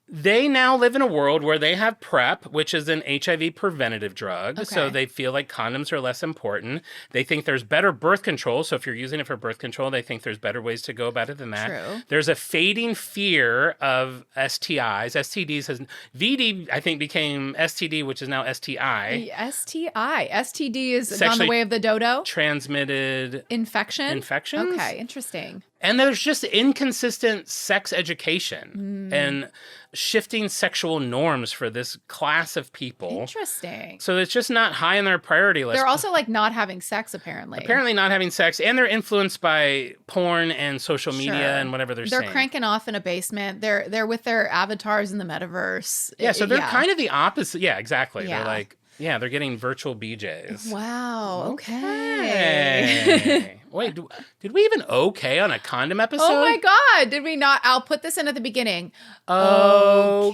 They now live in a world where they have PrEP, which is an HIV preventative drug. So Okay. they feel like condoms are less important. They think there's better birth control. So if you're using it for birth control, they think there's better ways to go about it than that. True. There's a fading fear of STIs. STDs has VD, I think, became STD, which is now STI. The STI. STD is gone Sexually the way of the dodo. Transmitted Infection. infections. Okay, interesting. And there's just inconsistent sex education and shifting sexual norms for this class of people. Interesting. So it's just not high on their priority list. They're also like not having sex, apparently. Apparently not having sex, and they're influenced by porn and social media Sure. and whatever they're saying. Cranking off in a basement. They're with their avatars in the metaverse. Yeah, so they're kind of the opposite. Yeah, exactly. Yeah. They're like, yeah, they're getting virtual BJs. Wow. Okay. Hey. Wait, did we even okay on a condom episode? Oh my God. Did we not? I'll put this in at the beginning. Okay.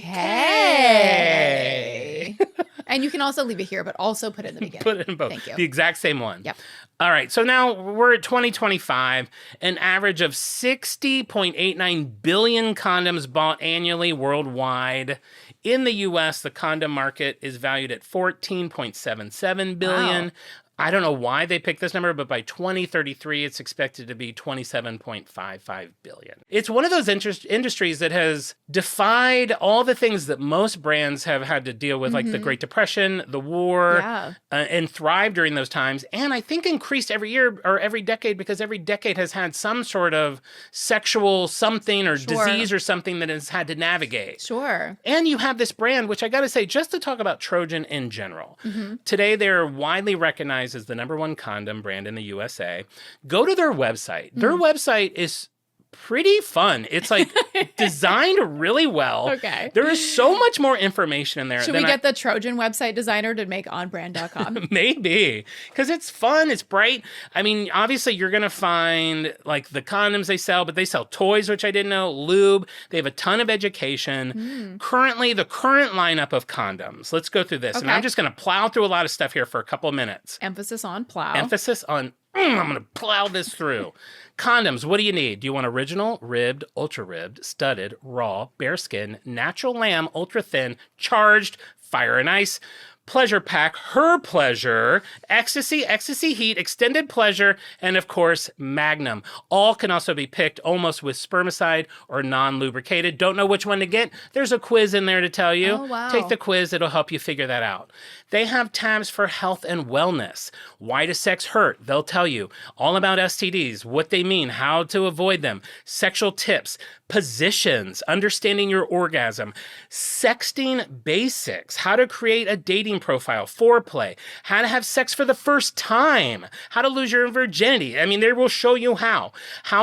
And you can also leave it here, but also put it in the beginning. Put it in both. Thank you. The exact same one. Yep. All right. So now we're at 2025, an average of 60.89 billion condoms bought annually worldwide. In the U.S., the condom market is valued at 14.77 billion. Wow. I don't know why they picked this number, but by 2033, it's expected to be 27.55 billion. It's one of those industries that has defied all the things that most brands have had to deal with, like the Great Depression, the war, and thrived during those times. And I think increased every year or every decade because every decade has had some sort of sexual something or disease or something that has had to navigate. Sure. And you have this brand, which I got to say, just to talk about Trojan in general. Today, they're widely recognized as the #1 condom brand in the USA. Go to their website. Their website is pretty fun. It's like designed really well. Okay. There is so much more information in there. Should we get the Trojan website designer to make onbrand.com? Maybe, because it's fun, it's bright. I mean, obviously you're going to find like the condoms they sell, but they sell toys, which I didn't know, lube. They have a ton of education. Currently, the current lineup of condoms. Let's go through this. And Okay. I'm just going to plow through a lot of stuff here for a couple of minutes. Emphasis on plow. Emphasis on, I'm going to plow this through. Condoms, what do you need? Do you want original, ribbed, ultra ribbed, studded, raw, bearskin, natural lamb, ultra thin, charged, fire and ice, pleasure pack, her pleasure, ecstasy, ecstasy heat, extended pleasure, and of course, magnum. All can also be picked almost with spermicide or non-lubricated. Don't know which one to get? There's a quiz in there to tell you. Oh, wow. Take the quiz. It'll help you figure that out. They have tabs for health and wellness. Why does sex hurt? They'll tell you all about STDs, what they mean, how to avoid them, sexual tips, positions, understanding your orgasm, sexting basics, how to create a dating profile, foreplay, how to have sex for the first time, how to lose your virginity. I mean, they will show you how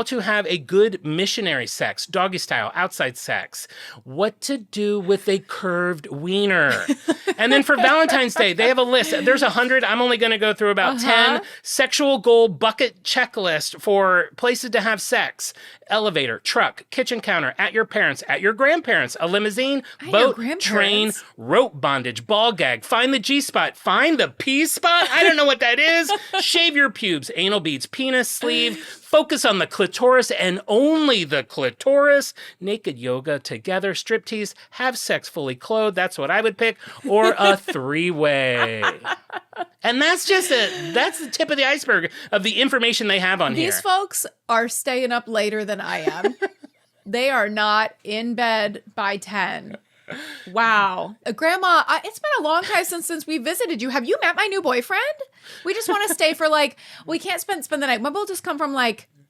to have a good missionary sex, doggy style, outside sex, what to do with a curved wiener. And then for Valentine's Day, they have a list. There's 100. I'm only going to go through about 10. Sexual goal bucket checklist for places to have sex. Elevator, truck, kitchen counter, at your parents', at your grandparents', a limousine, boat, train, rope bondage, ball gag, find the G-spot, find the P-spot, I don't know what that is, shave your pubes, anal beads, penis, sleeve, focus on the clitoris and only the clitoris, naked yoga together, striptease, have sex fully clothed, that's what I would pick, or a three-way. And that's the tip of the iceberg of the information they have on here. These folks are staying up later than I am. They are not in bed by 10. Wow. Grandma, it's been a long time since we visited you. Have you met my new boyfriend? We just want to stay for we can't spend the night. Maybe we'll just come from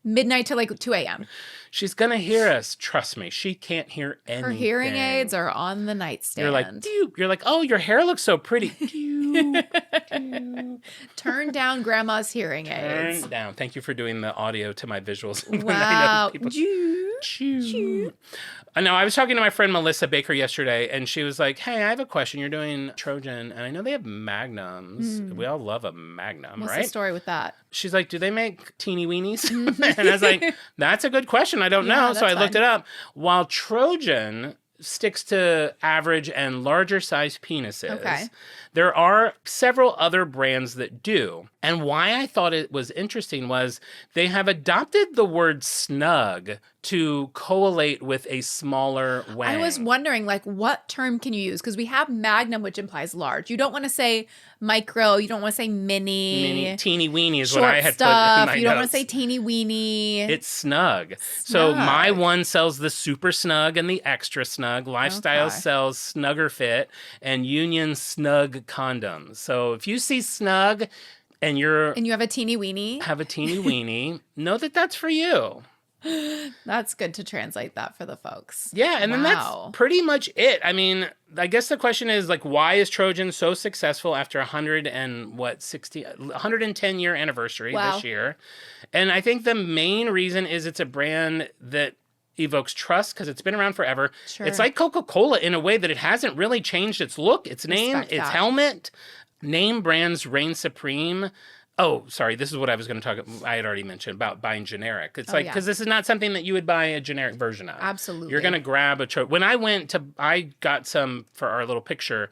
midnight to 2 a.m. She's going to hear us. Trust me. She can't hear anything. Her hearing aids are on the nightstand. You're like, oh, your hair looks so pretty. Turn down grandma's hearing aids. Turn down. Thank you for doing the audio to my visuals. Wow. No, I was talking to my friend Melissa Baker yesterday, and she was like, hey, I have a question. You're doing Trojan, and I know they have magnums. We all love a magnum, What's right? the story with that? She's like, do they make teeny weenies? And I was like, that's a good question. I don't know. So I looked it up. While Trojan sticks to average and larger size penises, there are several other brands that do. And why I thought it was interesting was they have adopted the word snug to correlate with a smaller wang. I was wondering, what term can you use? Because we have magnum, which implies large. You don't want to say micro. You don't want to say mini. Teeny weeny is short what I had stuff. put in my You don't notes. want to say teeny weeny. It's snug. So my one sells the super snug and the extra snug. Lifestyle sells Snugger Fit and Union Snug condoms. So if you see snug and you have a teeny weeny, know that that's for you. That's good to translate that for the folks. Yeah, and then that's pretty much it. I mean, I guess the question is like, why is Trojan so successful after 110 year anniversary this year? And I think the main reason is it's a brand that evokes trust because it's been around forever. Sure. It's like Coca-Cola in a way that it hasn't really changed its look, its name, its helmet. Name brands reign supreme. Oh, sorry. This is what I was going to talk about. I had already mentioned about buying generic. It's because this is not something that you would buy a generic version of. Absolutely. You're going to grab when I got some for our little picture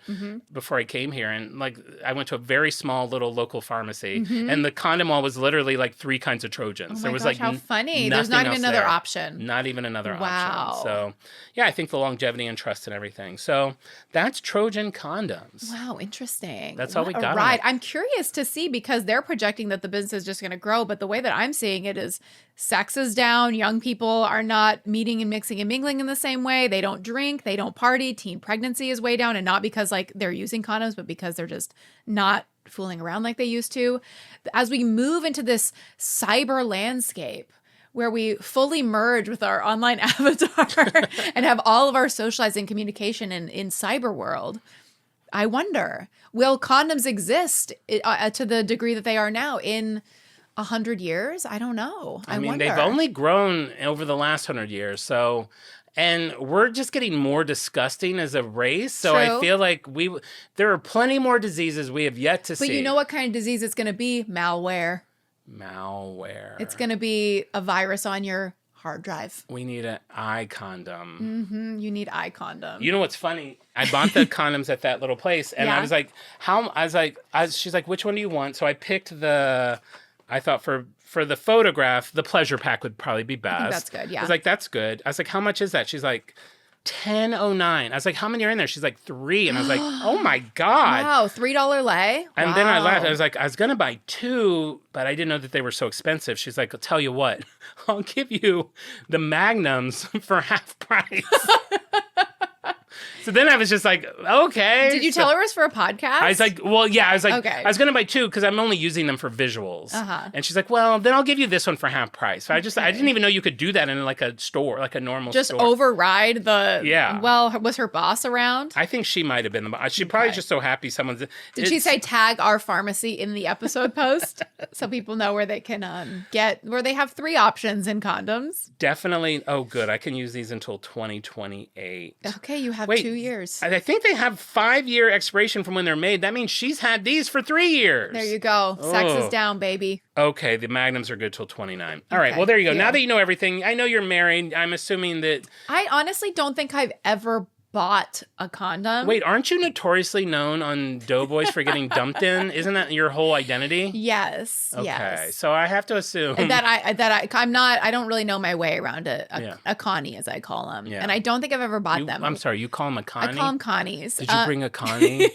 before I came here. And like, I went to a very small little local pharmacy and the condom wall was literally like 3 kinds of Trojans. There was like, how funny. There's not even another option. Not even another option. So yeah, I think the longevity and trust and everything. So that's Trojan condoms. Wow. Interesting. That's all we got. Right. I'm curious to see because they're projecting that the business is just going to grow, but the way that I'm seeing it is sex is down. Young people are not meeting and mixing and mingling in the same way. They don't drink, they don't party. Teen pregnancy is way down, and not because like they're using condoms, but because they're just not fooling around like they used to. As we move into this cyber landscape where we fully merge with our online avatar and have all of our socializing communication in cyber world, I wonder, will condoms exist to the degree that they are now in 100 years? I don't know. I mean, they've only grown over the last 100 years. So, and we're just getting more disgusting as a race. So True. I feel like there are plenty more diseases we have yet to see. But you know what kind of disease it's going to be? Malware. It's going to be a virus on your hard drive. We need an eye condom. You need eye condom. You know what's funny? I bought the condoms at that little place, and I was like, she's like, which one do you want? So I picked I thought for the photograph, the pleasure pack would probably be best. I think that's good, yeah. I was like, that's good. I was like, how much is that? She's like, $10.09. I was like, how many are in there? She's like, 3. And I was like, oh my God. Wow, $3 lay? And then I laughed. I was like, I was going to buy 2, but I didn't know that they were so expensive. She's like, I'll tell you what, I'll give you the magnums for half price. So then I was just like, okay. Did you tell her it was for a podcast? I was like, well, yeah. I was like, okay. I was going to buy 2 because I'm only using them for visuals. And she's like, well, then I'll give you this one for half price. So I didn't even know you could do that in like a store, like a normal store. Just override the. Yeah. Well, was her boss around? I think she might have been the boss. She's probably just so happy someone's. Did she say tag our pharmacy in the episode post so people know where they can where they have 3 options in condoms? Definitely. Oh, good. I can use these until 2028. Okay, you have 2 years. I think they have 5-year expiration from when they're made. That means she's had these for 3 years. There you go. Sex is down, baby. Okay, the magnums are good till 29. All right, well, there you go. Now that you know everything, I know you're married. I'm assuming that... I honestly don't think I've ever bought a condom. Wait, aren't you notoriously known on Doughboys for getting dumped in? Isn't that your whole identity? Yes. Okay, yes. So I have to assume I don't really know my way around a Connie, as I call them. Yeah. And I don't think I've ever bought them. I'm sorry, you call them a Connie? I call them Connies. Did you bring a Connie?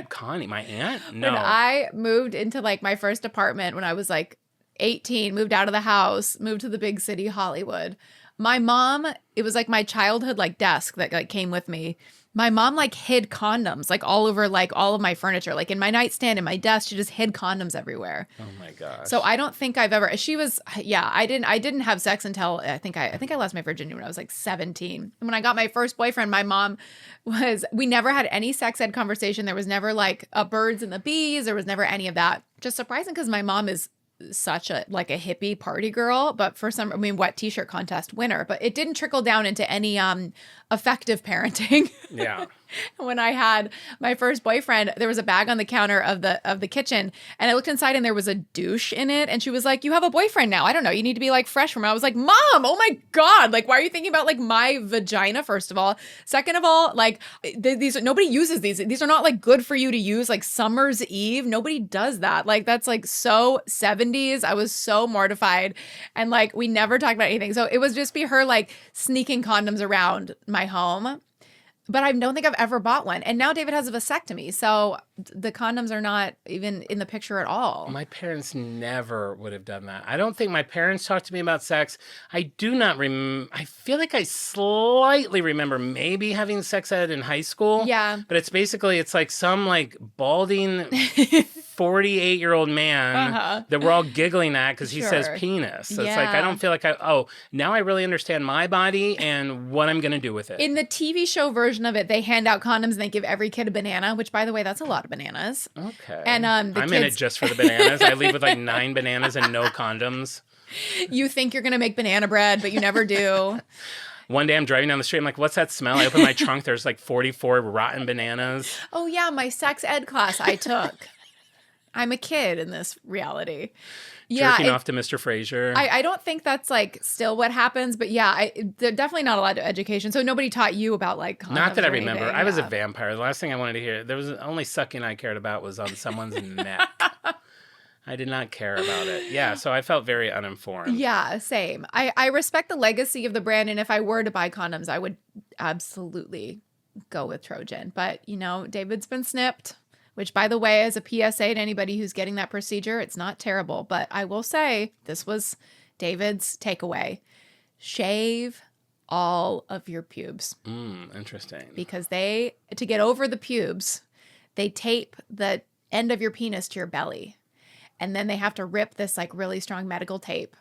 Connie, my aunt? No. When I moved into like my first apartment when I was like 18, moved out of the house, moved to the big city, Hollywood. My mom, it was like my childhood like desk that like came with me. My mom like hid condoms like all over like all of my furniture, like in my nightstand, in my desk. She just hid condoms everywhere. Oh my gosh. So I don't think I've ever. I didn't have sex until I think I lost my virginity when I was like 17. And when I got my first boyfriend, my mom we never had any sex ed conversation. There was never like birds and the bees. There was never any of that. Just surprising because my mom is such a hippie party girl, but wet t-shirt contest winner, but it didn't trickle down into any effective parenting. Yeah. When I had my first boyfriend, there was a bag on the counter of the kitchen, and I looked inside and there was a douche in it, and she was like, "You have a boyfriend now. I don't know. You need to be like fresh from it." I was like, "Mom, oh my God. Like, why are you thinking about like my vagina, first of all? Second of all, like these nobody uses these. These are not like good for you to use like summer's eve. Nobody does that. Like that's like so 70s. I was so mortified. And like we never talked about anything. So it was just be her like sneaking condoms around my home. But I don't think I've ever bought one. And now David has a vasectomy. So the condoms are not even in the picture at all. My parents never would have done that. I don't think my parents talked to me about sex. I do not I feel like I slightly remember maybe having sex ed in high school. Yeah. But it's like some like balding 48-year-old man that we're all giggling at because he says penis. So it's like, I don't feel like now I really understand my body and what I'm going to do with it. In the TV show version of it, they hand out condoms and they give every kid a banana, which, by the way, that's a lot of bananas. Okay. And I'm in it just for the bananas. I leave with like 9 bananas and no condoms. You think you're going to make banana bread, but you never do. One day I'm driving down the street. I'm like, what's that smell? I open my trunk. There's like 44 rotten bananas. Oh, yeah. My sex ed class I took. I'm a kid in this reality. Jerking off to Mr. Fraser. I don't think that's like still what happens, but yeah, they're definitely not allowed to education. So nobody taught you about like condoms. Not that I remember. Anything. I was a vampire. The last thing I wanted to hear, there was only sucking I cared about was on someone's neck. I did not care about it. Yeah, so I felt very uninformed. Yeah, same. I respect the legacy of the brand, and if I were to buy condoms, I would absolutely go with Trojan. But, you know, David's been snipped, which, by the way, as a PSA to anybody who's getting that procedure, it's not terrible. But I will say, this was David's takeaway. Shave all of your pubes. Interesting. Because to get over the pubes, they tape the end of your penis to your belly. And then they have to rip this like really strong medical tape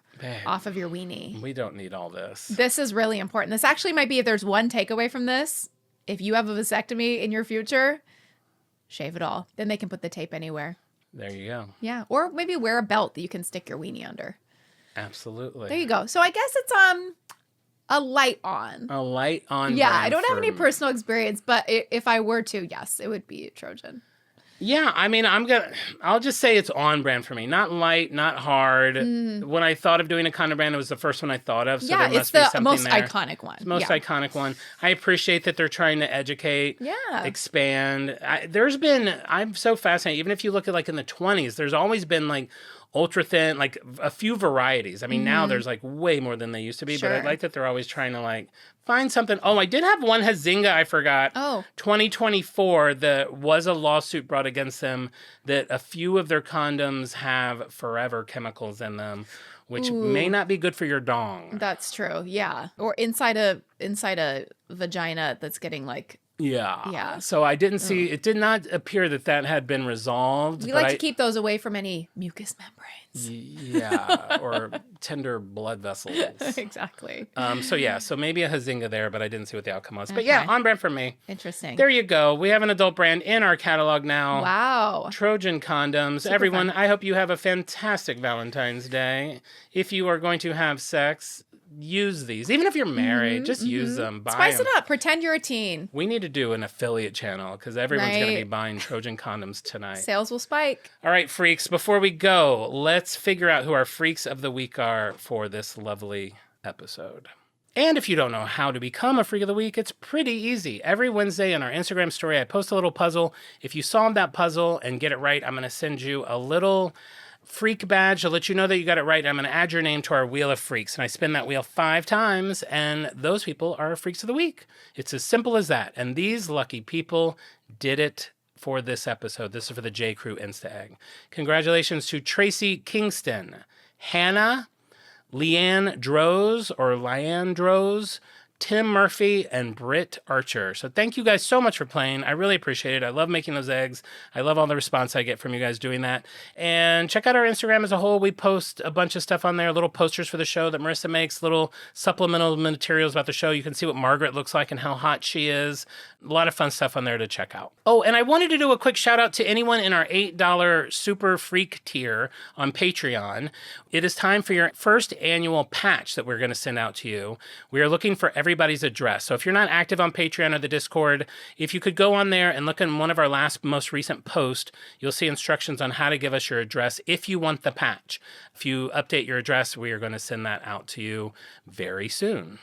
off of your weenie. We don't need all this. This is really important. This actually might be, if there's one takeaway from this, if you have a vasectomy in your future, shave it all. Then they can put the tape anywhere. There you go. Yeah. Or maybe wear a belt that you can stick your weenie under. Absolutely. There you go. So I guess it's a light on. A light on. Yeah. I don't have any personal experience, but if I were to, yes, it would be Trojan. Yeah, I mean, I'll just say it's on brand for me. Not light, not hard. When I thought of doing a condom brand, it was the first one I thought of. So yeah, there must it's be the most there. iconic one. It's the most iconic one. I appreciate that they're trying to educate, expand. I'm so fascinated. Even if you look at like in the 20s, there's always been like ultra thin, like a few varieties. I mean, now there's like way more than they used to be, but I like that they're always trying to like find something. Oh, I did have one Hazinga I forgot. 2024, there was a lawsuit brought against them that a few of their condoms have forever chemicals in them, which may not be good for your dong. That's true. Yeah. Or inside a vagina that's getting like Yeah. So I didn't see, it did not appear that had been resolved. We like to keep those away from any mucous membranes. Yeah, or tender blood vessels. Exactly. So maybe a Hazinga there, but I didn't see what the outcome was. But yeah, on brand for me. Interesting. There you go. We have an adult brand in our catalog now. Wow. Trojan condoms. Super Everyone, fun. I hope you have a fantastic Valentine's Day. If you are going to have sex, use these. Even if you're married, just use them. Buy Spice them. it up. Pretend you're a teen. We need to do an affiliate channel because everyone's going to be buying Trojan condoms tonight. Sales will spike. All right, freaks, before we go, let's figure out who our freaks of the week are for this lovely episode. And if you don't know how to become a freak of the week, it's pretty easy. Every Wednesday on our Instagram story, I post a little puzzle. If you solve that puzzle and get it right, I'm going to send you a little freak badge to let you know that you got it right. I'm going to add your name to our Wheel of Freaks. And I spin that wheel 5 times, and those people are Freaks of the Week. It's as simple as that. And these lucky people did it for this episode. This is for the J. Crew Insta Egg. Congratulations to Tracy Kingston, Hannah, Leanne Droz, Tim Murphy, and Britt Archer. So thank you guys so much for playing. I really appreciate it. I love making those eggs. I love all the response I get from you guys doing that. And check out our Instagram as a whole. We post a bunch of stuff on there, little posters for the show that Marissa makes, little supplemental materials about the show. You can see what Margaret looks like and how hot she is. A lot of fun stuff on there to check out. Oh, and I wanted to do a quick shout out to anyone in our $8 Super Freak tier on Patreon. It is time for your first annual patch that we're going to send out to you. We are looking for everybody's address. So if you're not active on Patreon or the Discord, if you could go on there and look in one of our most recent posts, you'll see instructions on how to give us your address if you want the patch. If you update your address, we are going to send that out to you very soon.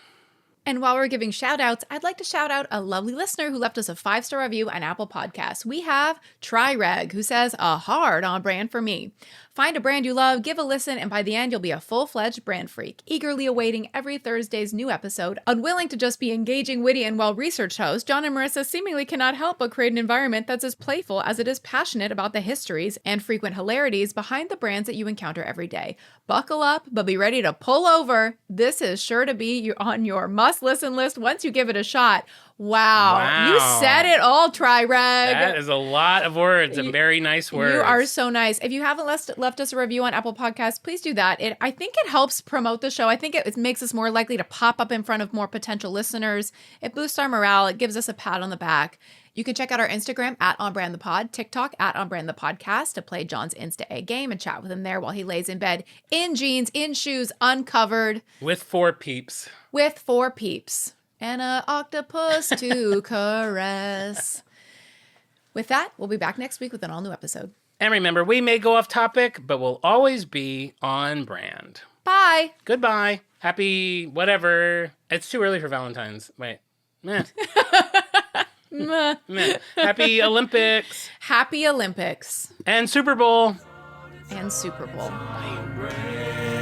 And while we're giving shout outs, I'd like to shout out a lovely listener who left us a 5-star review on Apple Podcasts. We have Trireg, who says, a hard on brand for me. Find a brand you love, give a listen, and by the end, you'll be a full-fledged brand freak, eagerly awaiting every Thursday's new episode. Unwilling to just be engaging, witty, and well-researched host, Jon and Marisa seemingly cannot help but create an environment that's as playful as it is passionate about the histories and frequent hilarities behind the brands that you encounter every day. Buckle up, but be ready to pull over. This is sure to be on your must must-listen list once you give it a shot. Wow. Wow. You said it all, Tri-Reg. That is a lot of words and very nice words. You are so nice. If you haven't left us a review on Apple Podcasts, please do that. I think it helps promote the show. I think it makes us more likely to pop up in front of more potential listeners. It boosts our morale. It gives us a pat on the back. You can check out our Instagram at OnBrandThePod, TikTok at OnBrandThePodcast to play John's Insta A game and chat with him there while he lays in bed in jeans, in shoes, uncovered. With 4 peeps. With 4 peeps. And an octopus to caress. With that, we'll be back next week with an all-new episode. And remember, we may go off topic, but we'll always be on brand. Bye. Goodbye. Happy whatever. It's too early for Valentine's. Wait. Meh. Meh. Meh. Happy Olympics. Happy Olympics. And Super Bowl. And Super Bowl. Bye.